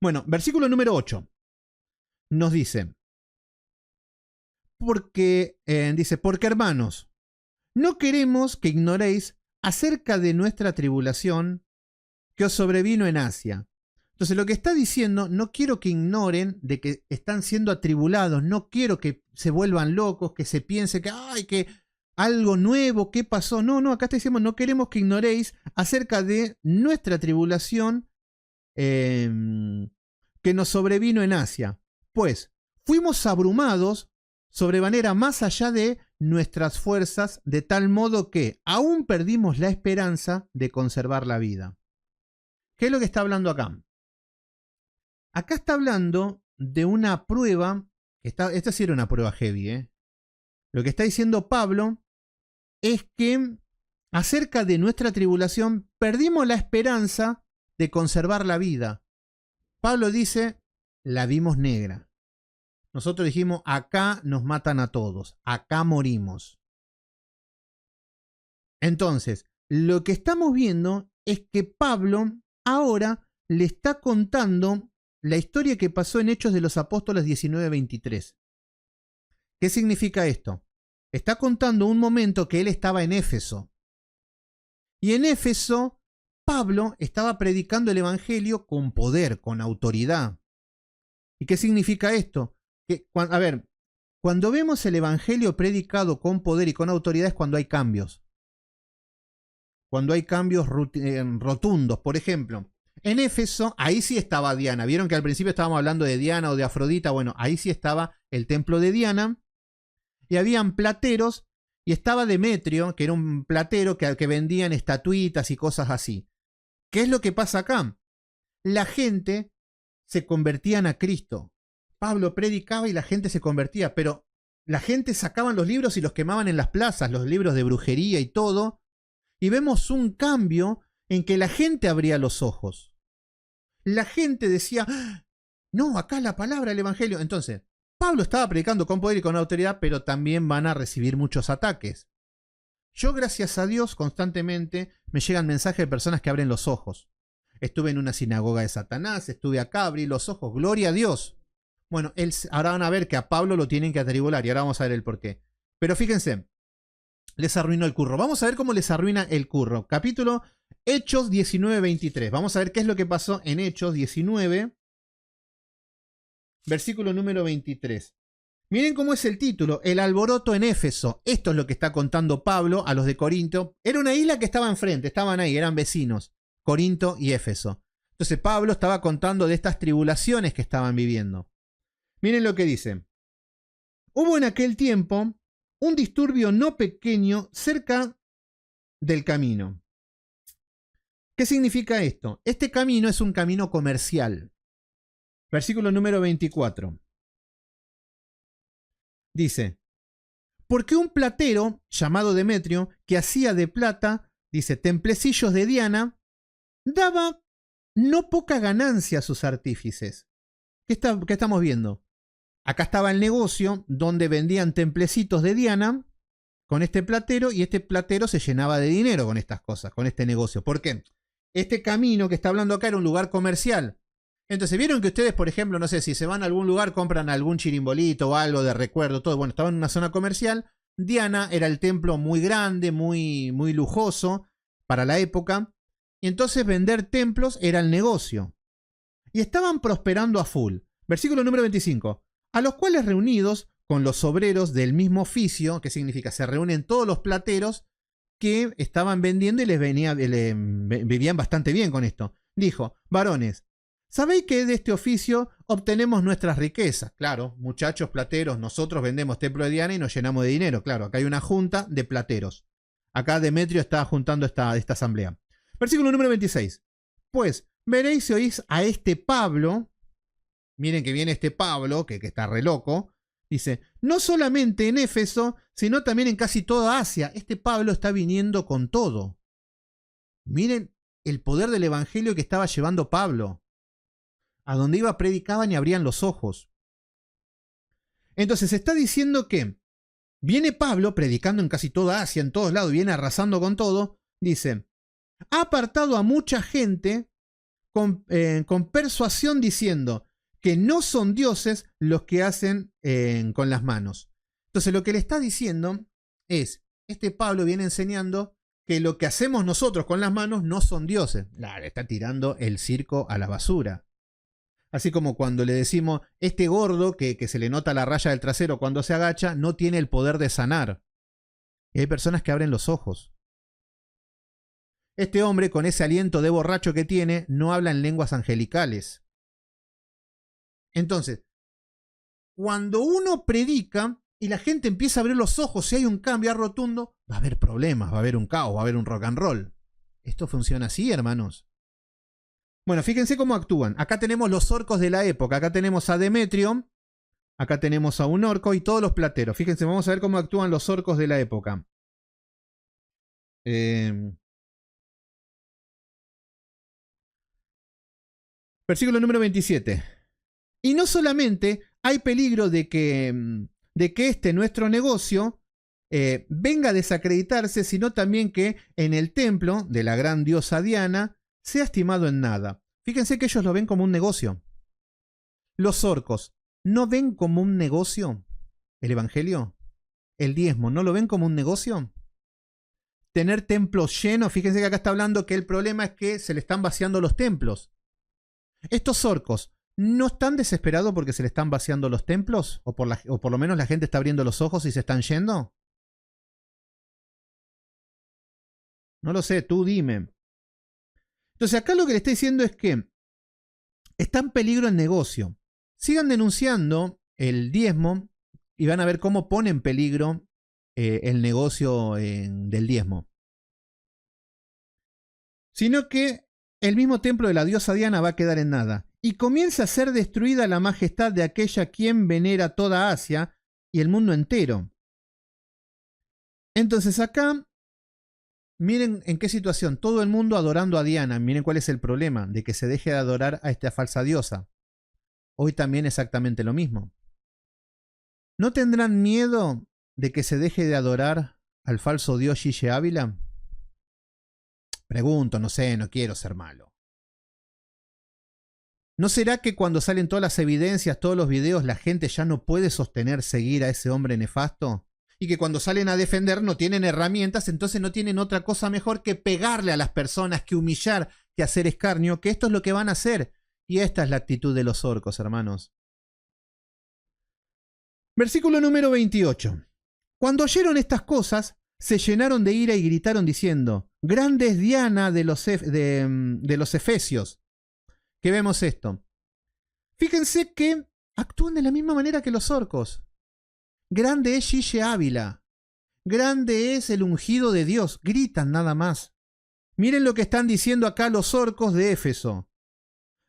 Bueno, versículo número 8 nos dice, porque hermanos, no queremos que ignoréis acerca de nuestra tribulación que os sobrevino en Asia. Entonces lo que está diciendo, no quiero que ignoren de que están siendo atribulados, no quiero que se vuelvan locos, que se piense que, ay, que algo nuevo, ¿qué pasó? No, acá está diciendo, no queremos que ignoréis acerca de nuestra tribulación que nos sobrevino en Asia. Pues fuimos abrumados sobremanera más allá de nuestras fuerzas, de tal modo que aún perdimos la esperanza de conservar la vida. ¿Qué es lo que está hablando acá? Acá está hablando de una prueba, esta sí era una prueba heavy, ¿eh? Lo que está diciendo Pablo es que acerca de nuestra tribulación perdimos la esperanza de conservar la vida. Pablo dice, la vimos negra. Nosotros dijimos, acá nos matan a todos, acá morimos. Entonces, lo que estamos viendo es que Pablo ahora le está contando la historia que pasó en Hechos de los Apóstoles 19:23. ¿Qué significa esto? Está contando un momento que él estaba en Éfeso. Y en Éfeso, Pablo estaba predicando el Evangelio con poder, con autoridad. ¿Y qué significa esto? Que, cuando vemos el Evangelio predicado con poder y con autoridad es cuando hay cambios. Cuando hay cambios rotundos. Por ejemplo, en Éfeso, ahí sí estaba Diana. Vieron que al principio estábamos hablando de Diana o de Afrodita. Bueno, ahí sí estaba el templo de Diana. Y habían plateros. Y estaba Demetrio, que era un platero que vendían estatuitas y cosas así. ¿Qué es lo que pasa acá? La gente se convertían a Cristo. Pablo predicaba y la gente se convertía. Pero la gente sacaban los libros y los quemaban en las plazas. Los libros de brujería y todo. Y vemos un cambio en que la gente abría los ojos. La gente decía, no, acá la palabra del Evangelio. Entonces, Pablo estaba predicando con poder y con autoridad, pero también van a recibir muchos ataques. Yo, gracias a Dios, constantemente me llegan mensajes de personas que abren los ojos. Estuve en una sinagoga de Satanás, estuve acá, abrí los ojos, gloria a Dios. Bueno, ahora van a ver que a Pablo lo tienen que atribular y ahora vamos a ver el porqué. Pero fíjense, les arruinó el curro. Vamos a ver cómo les arruina el curro. Capítulo Hechos 19:23. Vamos a ver qué es lo que pasó en Hechos 19, versículo número 23. Miren cómo es el título, el alboroto en Éfeso. Esto es lo que está contando Pablo a los de Corinto. Era una isla que estaba enfrente, estaban ahí, eran vecinos, Corinto y Éfeso. Entonces Pablo estaba contando de estas tribulaciones que estaban viviendo. Miren lo que dice. Hubo en aquel tiempo un disturbio no pequeño cerca del camino. ¿Qué significa esto? Este camino es un camino comercial. Versículo número 24. Dice, porque un platero llamado Demetrio, que hacía de plata, dice, templecillos de Diana, daba no poca ganancia a sus artífices. ¿Qué estamos viendo? Acá estaba el negocio donde vendían templecitos de Diana con este platero y este platero se llenaba de dinero con estas cosas, con este negocio. ¿Por qué? Este camino que está hablando acá era un lugar comercial. Entonces, vieron que ustedes, por ejemplo, no sé, si se van a algún lugar, compran algún chirimbolito o algo de recuerdo, todo. Bueno, estaban en una zona comercial. Diana era el templo muy grande, muy lujoso para la época. Y entonces vender templos era el negocio. Y estaban prosperando a full. Versículo número 25. A los cuales reunidos con los obreros del mismo oficio, que significa se reúnen todos los plateros que estaban vendiendo y vivían bastante bien con esto. Dijo, varones, ¿sabéis que de este oficio obtenemos nuestras riquezas? Claro, muchachos plateros, nosotros vendemos templo de Diana y nos llenamos de dinero. Claro, acá hay una junta de plateros. Acá Demetrio está juntando esta asamblea. Versículo número 26. Pues veréis y oís a este Pablo. Miren que viene este Pablo, que está re loco. Dice, no solamente en Éfeso, sino también en casi toda Asia. Este Pablo está viniendo con todo. Miren el poder del evangelio que estaba llevando Pablo. A donde iba predicaban y abrían los ojos. Entonces está diciendo que viene Pablo predicando en casi toda Asia, en todos lados, viene arrasando con todo. Dice, ha apartado a mucha gente con persuasión diciendo que no son dioses los que hacen con las manos. Entonces lo que le está diciendo es, este Pablo viene enseñando que lo que hacemos nosotros con las manos no son dioses. Le está tirando el circo a la basura. Así como cuando le decimos, este gordo que se le nota la raya del trasero cuando se agacha, no tiene el poder de sanar. Y hay personas que abren los ojos. Este hombre, con ese aliento de borracho que tiene, no habla en lenguas angelicales. Entonces, cuando uno predica y la gente empieza a abrir los ojos, si hay un cambio rotundo, va a haber problemas, va a haber un caos, va a haber un rock and roll. Esto funciona así, hermanos. Bueno, fíjense cómo actúan. Acá tenemos los orcos de la época. Acá tenemos a Demetrio. Acá tenemos a un orco y todos los plateros. Fíjense, vamos a ver cómo actúan los orcos de la época. Versículo número 27. Y no solamente hay peligro de que nuestro negocio venga a desacreditarse, sino también que en el templo de la gran diosa Diana sea estimado en nada. Fíjense que ellos lo ven como un negocio. Los orcos, ¿no ven como un negocio el evangelio? El diezmo, ¿no lo ven como un negocio? Tener templos llenos, fíjense que acá está hablando que el problema es que se le están vaciando los templos. Estos orcos, ¿no están desesperados porque se le están vaciando los templos? ¿O por lo menos la gente está abriendo los ojos y se están yendo? No lo sé, tú dime. Entonces acá lo que le está diciendo es que está en peligro el negocio. Sigan denunciando el diezmo y van a ver cómo pone en peligro el negocio del diezmo. Sino que el mismo templo de la diosa Diana va a quedar en nada. Y comienza a ser destruida la majestad de aquella quien venera toda Asia y el mundo entero. Entonces acá, miren en qué situación, todo el mundo adorando a Diana. Miren cuál es el problema, de que se deje de adorar a esta falsa diosa. Hoy también exactamente lo mismo. ¿No tendrán miedo de que se deje de adorar al falso dios Gille Ávila? Pregunto, no sé, no quiero ser malo. ¿No será que cuando salen todas las evidencias, todos los videos, la gente ya no puede sostener seguir a ese hombre nefasto? Y que cuando salen a defender no tienen herramientas, entonces no tienen otra cosa mejor que pegarle a las personas, que humillar, que hacer escarnio, que esto es lo que van a hacer. Y esta es la actitud de los orcos, hermanos. Versículo número 28. Cuando oyeron estas cosas, se llenaron de ira y gritaron diciendo, grande es Diana de los efesios. ¿Qué vemos esto? Fíjense que actúan de la misma manera que los orcos. Grande es Gille Ávila. Grande es el ungido de Dios. Gritan nada más. Miren lo que están diciendo acá los orcos de Éfeso.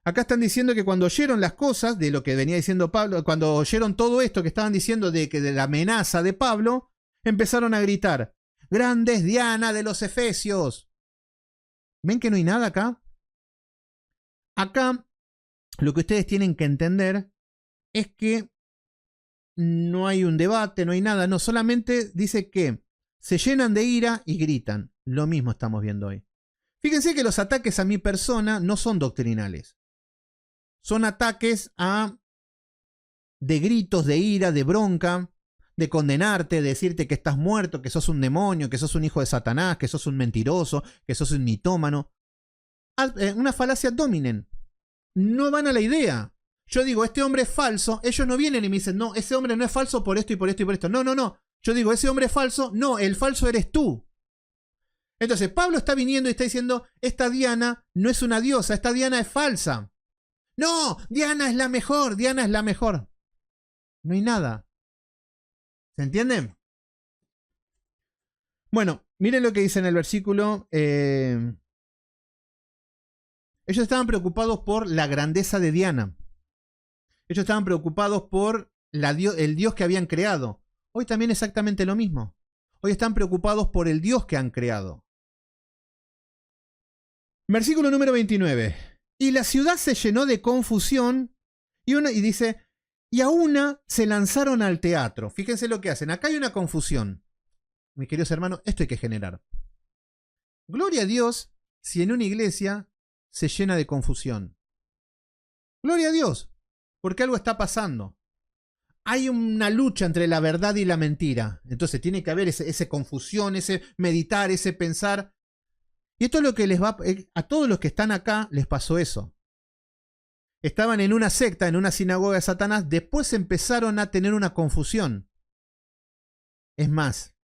Acá están diciendo que cuando oyeron las cosas de lo que venía diciendo Pablo, cuando oyeron todo esto que estaban diciendo de la amenaza de Pablo, empezaron a gritar, grande es Diana de los efesios. ¿Ven que no hay nada acá? Acá lo que ustedes tienen que entender es que no hay un debate, no hay nada, no, solamente dice que se llenan de ira y gritan. Lo mismo estamos viendo hoy. Fíjense que los ataques a mi persona no son doctrinales. Son ataques de gritos, de ira, de bronca, de condenarte, de decirte que estás muerto, que sos un demonio, que sos un hijo de Satanás, que sos un mentiroso, que sos un mitómano. Una falacia dominen. No van a la idea. Yo digo, este hombre es falso. Ellos no vienen y me dicen, no, ese hombre no es falso por esto y por esto y por esto. No, no, no. Yo digo, ese hombre es falso. No, el falso eres tú. Entonces, Pablo está viniendo y está diciendo, esta Diana no es una diosa, esta Diana es falsa. No, Diana es la mejor, Diana es la mejor. No hay nada. ¿Se entienden? Bueno, miren lo que dice en el versículo. Ellos estaban preocupados por la grandeza de Diana. Ellos estaban preocupados por el Dios que habían creado. Hoy también exactamente lo mismo. Hoy están preocupados por el Dios que han creado. Versículo número 29. Y la ciudad se llenó de confusión y dice, y a una se lanzaron al teatro. Fíjense lo que hacen. Acá hay una confusión. Mis queridos hermanos, esto hay que generar. Gloria a Dios si en una iglesia se llena de confusión. Gloria a Dios, porque algo está pasando. Hay una lucha entre la verdad y la mentira. Entonces tiene que haber esa confusión, ese meditar, ese pensar. Y esto es lo que les va a todos los que están acá les pasó eso. Estaban en una secta, en una sinagoga de Satanás, después empezaron a tener una confusión. Es más,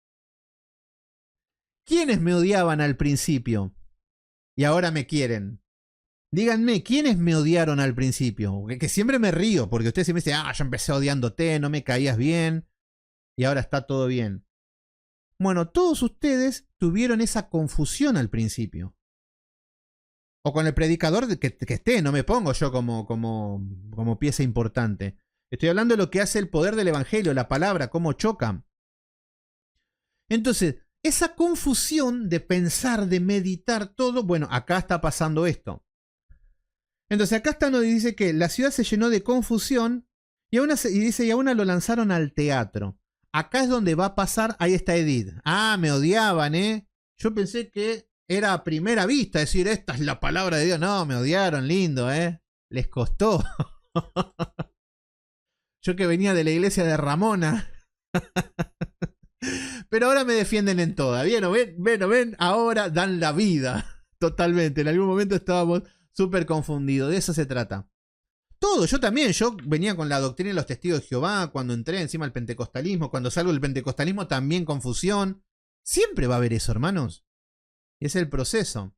¿quiénes me odiaban al principio y ahora me quieren? Díganme, ¿quiénes me odiaron al principio? Que siempre me río, porque ustedes siempre dicen, yo empecé odiándote, no me caías bien, y ahora está todo bien. Bueno, todos ustedes tuvieron esa confusión al principio. O con el predicador que esté, no me pongo yo como pieza importante. Estoy hablando de lo que hace el poder del evangelio, la palabra, cómo choca. Entonces, esa confusión de pensar, de meditar todo, bueno, acá está pasando esto. Entonces acá está, nos dice que la ciudad se llenó de confusión y a una lo lanzaron al teatro. Acá es donde va a pasar, ahí está Edith. Me odiaban, Yo pensé que era a primera vista, decir, esta es la palabra de Dios. No, me odiaron, lindo, Les costó. Yo que venía de la iglesia de Ramona. Pero ahora me defienden en toda. Ven, ahora dan la vida. Totalmente. En algún momento estábamos súper confundido, de eso se trata. Todo, yo también, yo venía con la doctrina de los testigos de Jehová, cuando entré encima del pentecostalismo, cuando salgo del pentecostalismo también confusión. Siempre va a haber eso, hermanos. Y es el proceso.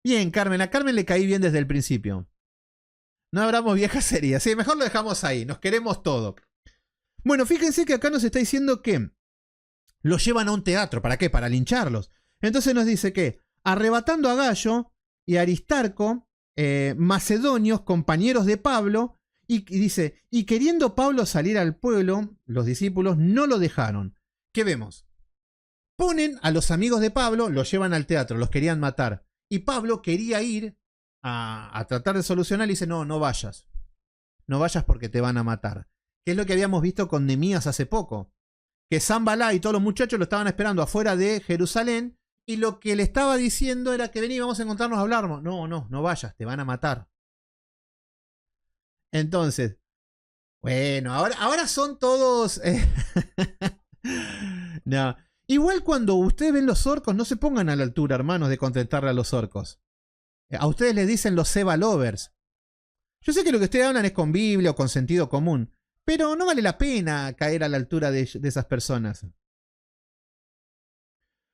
Bien, Carmen, a Carmen le caí bien desde el principio. No abramos viejas heridas. Sí, mejor lo dejamos ahí, nos queremos todo. Bueno, fíjense que acá nos está diciendo que los llevan a un teatro. ¿Para qué? Para lincharlos. Entonces nos dice que arrebatando a Gallo y Aristarco, macedonios, compañeros de Pablo, y dice, y queriendo Pablo salir al pueblo, los discípulos no lo dejaron. ¿Qué vemos? Ponen a los amigos de Pablo, los llevan al teatro, los querían matar. Y Pablo quería ir a tratar de solucionar y dice, no vayas. No vayas porque te van a matar. Que es lo que habíamos visto con Nehemías hace poco. Que Sanbalá y todos los muchachos lo estaban esperando afuera de Jerusalén. Y lo que le estaba diciendo era que vení, vamos a encontrarnos a hablar. No vayas, te van a matar. Entonces, bueno, ahora son todos... no. Igual cuando ustedes ven los orcos, no se pongan a la altura, hermanos, de contentarle a los orcos. A ustedes les dicen los Seba Lovers. Yo sé que lo que ustedes hablan es con Biblia o con sentido común, pero no vale la pena caer a la altura de esas personas.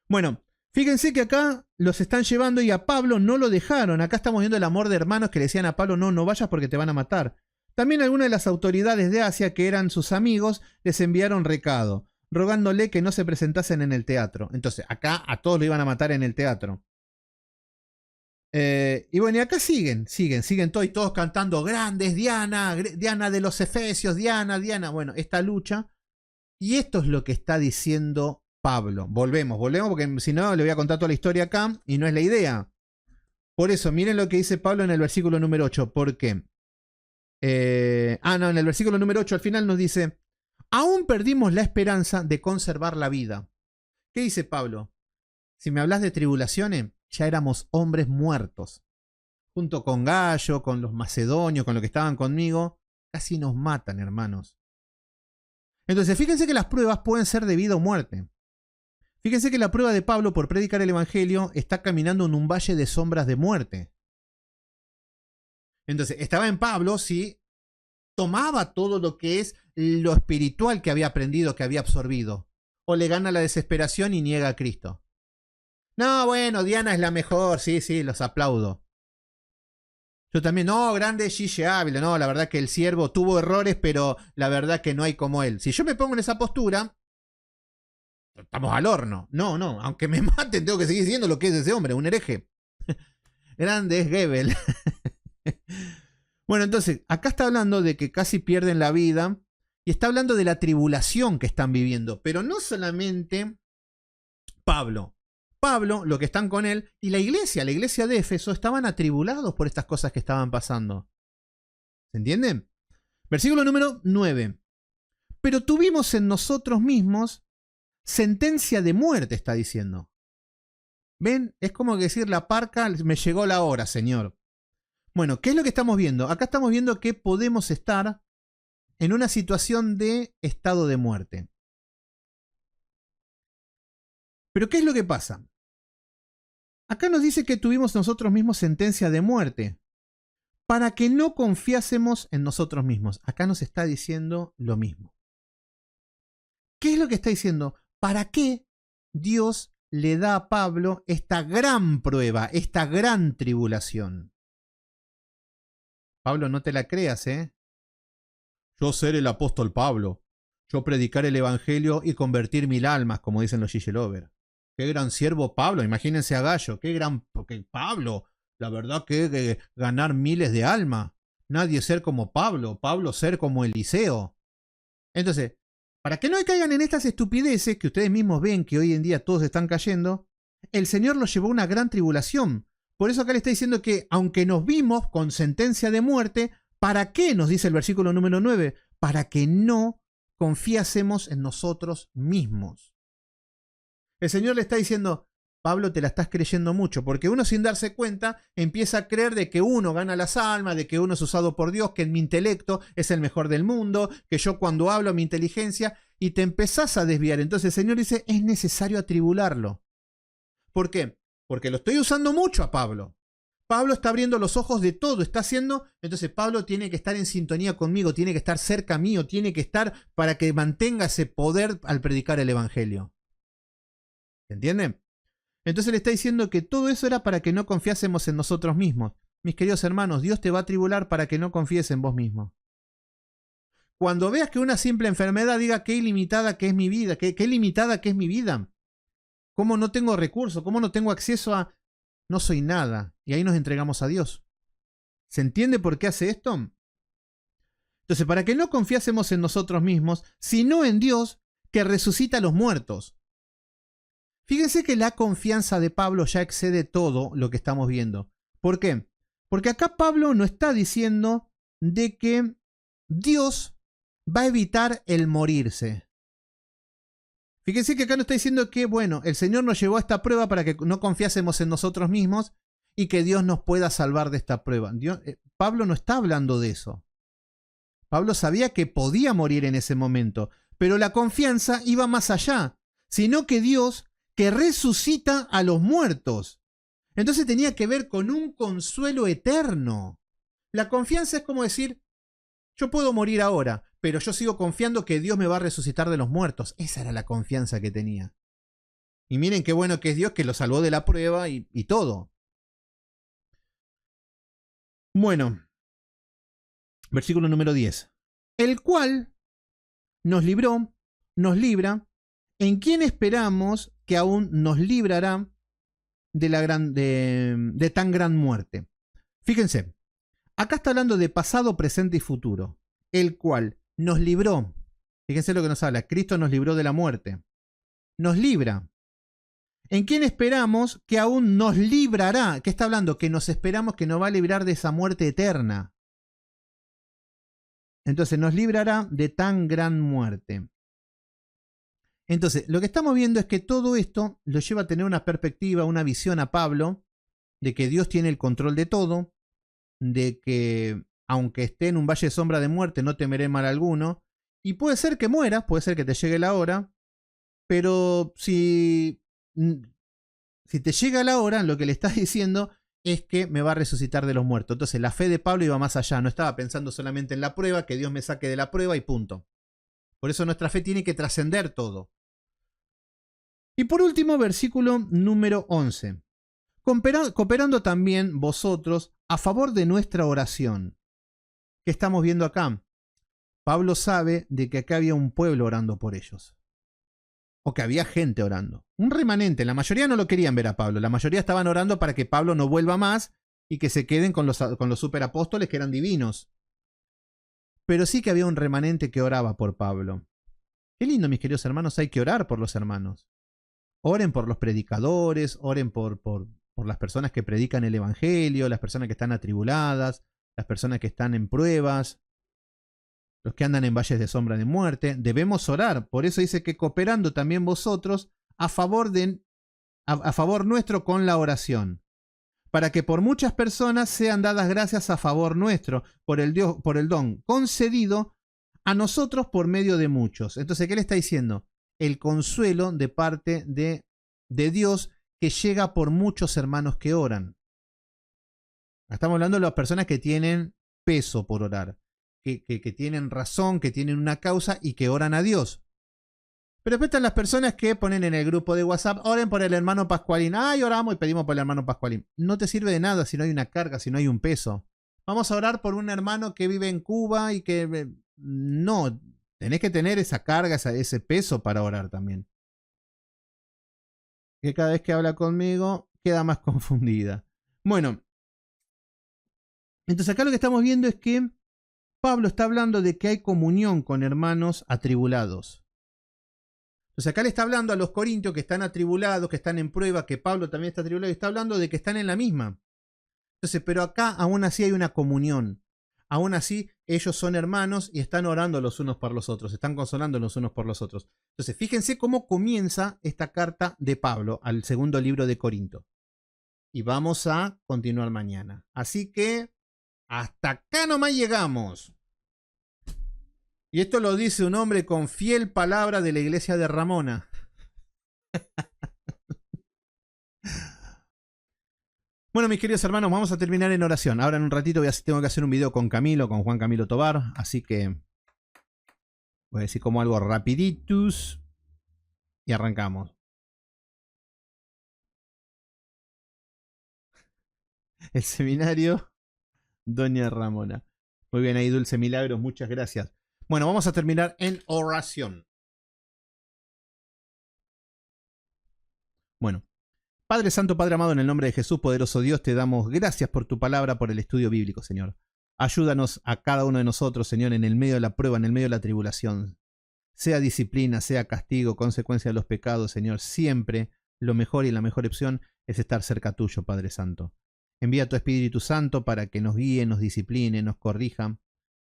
Bueno, fíjense que acá los están llevando y a Pablo no lo dejaron. Acá estamos viendo el amor de hermanos que le decían a Pablo, no vayas porque te van a matar. También algunas de las autoridades de Asia, que eran sus amigos, les enviaron recado, rogándole que no se presentasen en el teatro. Entonces, acá a todos lo iban a matar en el teatro. Y bueno, y acá siguen todos cantando grandes, Diana de los Efesios, Diana. Bueno, esta lucha. Y esto es lo que está diciendo Pablo. Volvemos, porque si no le voy a contar toda la historia acá y no es la idea. Por eso, miren lo que dice Pablo en el versículo número 8. ¿Por qué? En el versículo número 8 al final nos dice, aún perdimos la esperanza de conservar la vida. ¿Qué dice Pablo? Si me hablas de tribulaciones, ya éramos hombres muertos. Junto con Gallo, con los macedonios, con los que estaban conmigo, casi nos matan, hermanos. Entonces, fíjense que las pruebas pueden ser de vida o muerte. Fíjense que la prueba de Pablo por predicar el evangelio está caminando en un valle de sombras de muerte. Entonces, estaba en Pablo si tomaba todo lo que es lo espiritual que había aprendido, que había absorbido, o le gana la desesperación y niega a Cristo. No, bueno, Diana es la mejor, sí, los aplaudo. Yo también, grande Gigi Ávila, la verdad que el siervo tuvo errores, pero la verdad que no hay como él. Si yo me pongo en esa postura, estamos al horno. No, aunque me maten, tengo que seguir diciendo lo que es ese hombre, un hereje. Grande es Goebbels. Bueno, entonces, acá está hablando de que casi pierden la vida y está hablando de la tribulación que están viviendo, pero no solamente Pablo, los que están con él, y la iglesia de Éfeso estaban atribulados por estas cosas que estaban pasando. ¿Se entienden? Versículo número 9. Pero tuvimos en nosotros mismos sentencia de muerte, está diciendo. ¿Ven? Es como decir la parca, me llegó la hora, Señor. Bueno, ¿qué es lo que estamos viendo? Acá estamos viendo que podemos estar en una situación de estado de muerte. Pero ¿qué es lo que pasa? Acá nos dice que tuvimos nosotros mismos sentencia de muerte para que no confiásemos en nosotros mismos. Acá nos está diciendo lo mismo. ¿Qué es lo que está diciendo? ¿Para qué Dios le da a Pablo esta gran prueba, esta gran tribulación? Pablo, no te la creas, ¿eh? Yo ser el apóstol Pablo, yo predicar el evangelio y convertir 1000 almas, como dicen los Gigi Lovers. Qué gran siervo Pablo, imagínense a Gallo, qué gran Pablo, la verdad que ganar miles de almas. Nadie ser como Pablo, Pablo ser como Eliseo. Entonces, para que no caigan en estas estupideces que ustedes mismos ven que hoy en día todos están cayendo, el Señor los llevó a una gran tribulación. Por eso acá le está diciendo que aunque nos vimos con sentencia de muerte, ¿para qué? Nos dice el versículo número 9, para que no confiásemos en nosotros mismos. El Señor le está diciendo, Pablo, te la estás creyendo mucho, porque uno sin darse cuenta empieza a creer de que uno gana las almas, de que uno es usado por Dios, que mi intelecto es el mejor del mundo, que yo cuando hablo mi inteligencia, y te empezás a desviar. Entonces el Señor dice, es necesario atribularlo. ¿Por qué? Porque lo estoy usando mucho a Pablo. Pablo está abriendo los ojos de todo, está haciendo, entonces Pablo tiene que estar en sintonía conmigo, tiene que estar cerca mío, tiene que estar para que mantenga ese poder al predicar el evangelio. ¿Se entiende? Entonces le está diciendo que todo eso era para que no confiásemos en nosotros mismos. Mis queridos hermanos, Dios te va a tribular para que no confíes en vos mismo. Cuando veas que una simple enfermedad, diga qué ilimitada que es mi vida, qué limitada que es mi vida. Cómo no tengo recursos, cómo no tengo acceso a... No soy nada. Y ahí nos entregamos a Dios. ¿Se entiende por qué hace esto? Entonces, para que no confiásemos en nosotros mismos, sino en Dios que resucita a los muertos. Fíjense que la confianza de Pablo ya excede todo lo que estamos viendo. ¿Por qué? Porque acá Pablo no está diciendo de que Dios va a evitar el morirse. Fíjense que acá no está diciendo que, bueno, el Señor nos llevó a esta prueba para que no confiásemos en nosotros mismos y que Dios nos pueda salvar de esta prueba. Pablo no está hablando de eso. Pablo sabía que podía morir en ese momento, pero la confianza iba más allá, sino que Dios que resucita a los muertos. Entonces tenía que ver con un consuelo eterno. La confianza es como decir, yo puedo morir ahora, pero yo sigo confiando que Dios me va a resucitar de los muertos. Esa era la confianza que tenía. Y miren qué bueno que es Dios que lo salvó de la prueba y todo. Bueno, versículo número 10. El cual nos libró, nos libra, en quien esperamos que aún nos librará de tan gran muerte. Fíjense, acá está hablando de pasado, presente y futuro, el cual nos libró. Fíjense lo que nos habla, Cristo nos libró de la muerte. Nos libra. ¿En quién esperamos que aún nos librará? ¿Qué está hablando? Que nos esperamos que nos va a librar de esa muerte eterna. Entonces nos librará de tan gran muerte. Entonces, lo que estamos viendo es que todo esto lo lleva a tener una perspectiva, una visión a Pablo, de que Dios tiene el control de todo, de que aunque esté en un valle de sombra de muerte, no temeré mal alguno, y puede ser que mueras, puede ser que te llegue la hora, pero si te llega la hora, lo que le estás diciendo es que me va a resucitar de los muertos. Entonces la fe de Pablo iba más allá, no estaba pensando solamente en la prueba, que Dios me saque de la prueba y punto. Por eso nuestra fe tiene que trascender todo. Y por último, versículo número 11. Cooperando también vosotros a favor de nuestra oración. ¿Qué estamos viendo acá? Pablo sabe de que acá había un pueblo orando por ellos. O que había gente orando. Un remanente. La mayoría no lo querían ver a Pablo. La mayoría estaban orando para que Pablo no vuelva más y que se queden con los superapóstoles que eran divinos. Pero sí que había un remanente que oraba por Pablo. Qué lindo, mis queridos hermanos, hay que orar por los hermanos. Oren por los predicadores, oren por las personas que predican el evangelio, las personas que están atribuladas, las personas que están en pruebas, los que andan en valles de sombra de muerte. Debemos orar. Por eso dice que cooperando también vosotros a favor de a favor nuestro con la oración, para que por muchas personas sean dadas gracias a favor nuestro, por el don concedido a nosotros por medio de muchos. Entonces, ¿qué le está diciendo? El consuelo de parte de Dios que llega por muchos hermanos que oran. Estamos hablando de las personas que tienen peso por orar, que tienen razón, que tienen una causa y que oran a Dios. Pero después están las personas que ponen en el grupo de WhatsApp, oren por el hermano Pascualín. Ay, oramos y pedimos por el hermano Pascualín. No te sirve de nada si no hay una carga, si no hay un peso. Vamos a orar por un hermano que vive en Cuba y que... No, tenés que tener esa carga, ese peso para orar también. Que cada vez que habla conmigo queda más confundida. Bueno, entonces acá lo que estamos viendo es que Pablo está hablando de que hay comunión con hermanos atribulados. Entonces acá le está hablando a los corintios que están atribulados, que están en prueba, que Pablo también está atribulado, y está hablando de que están en la misma. Entonces, pero acá aún así hay una comunión. Aún así ellos son hermanos y están orando los unos por los otros, están consolando los unos por los otros. Entonces, fíjense cómo comienza esta carta de Pablo al segundo libro de Corinto. Y vamos a continuar mañana. Así que hasta acá nomás llegamos. Y esto lo dice un hombre con fiel palabra de la iglesia de Ramona. Bueno, mis queridos hermanos, vamos a terminar en oración. Ahora en un ratito tengo que hacer un video con Camilo, con Juan Camilo Tobar. Así que voy a decir como algo rapiditus. Y arrancamos. El seminario Doña Ramona. Muy bien ahí, Dulce Milagros, muchas gracias. Bueno, vamos a terminar en oración. Bueno, Padre Santo, Padre amado, en el nombre de Jesús, poderoso Dios, te damos gracias por tu palabra, por el estudio bíblico, Señor. Ayúdanos a cada uno de nosotros, Señor, en el medio de la prueba, en el medio de la tribulación. Sea disciplina, sea castigo, consecuencia de los pecados, Señor, siempre lo mejor y la mejor opción es estar cerca tuyo, Padre Santo. Envía tu Espíritu Santo para que nos guíe, nos discipline, nos corrija,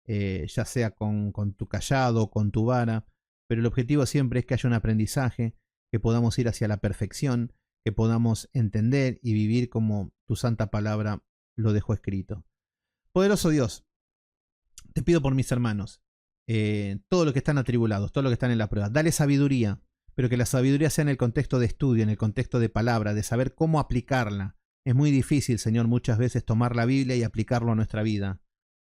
ya sea con tu callado, con tu vara, pero el objetivo siempre es que haya un aprendizaje, que podamos ir hacia la perfección, que podamos entender y vivir como tu santa palabra lo dejó escrito. Poderoso Dios, te pido por mis hermanos, todos los que están atribulados, todos los que están en la prueba, dale sabiduría, pero que la sabiduría sea en el contexto de estudio, en el contexto de palabra, de saber cómo aplicarla. Es muy difícil, Señor, muchas veces tomar la Biblia y aplicarlo a nuestra vida,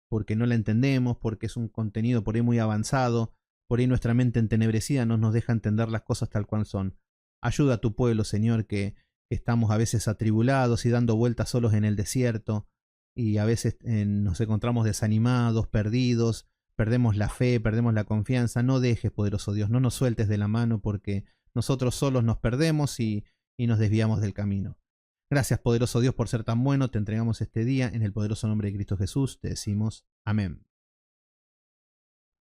porque no la entendemos, porque es un contenido por ahí muy avanzado, por ahí nuestra mente entenebrecida no nos deja entender las cosas tal cual son. Ayuda a tu pueblo, Señor, que estamos a veces atribulados y dando vueltas solos en el desierto, y a veces nos encontramos desanimados, perdidos, perdemos la fe, perdemos la confianza. No dejes, poderoso Dios, no nos sueltes de la mano, porque nosotros solos nos perdemos y nos desviamos del camino. Gracias, poderoso Dios, por ser tan bueno. Te entregamos este día en el poderoso nombre de Cristo Jesús. Te decimos amén.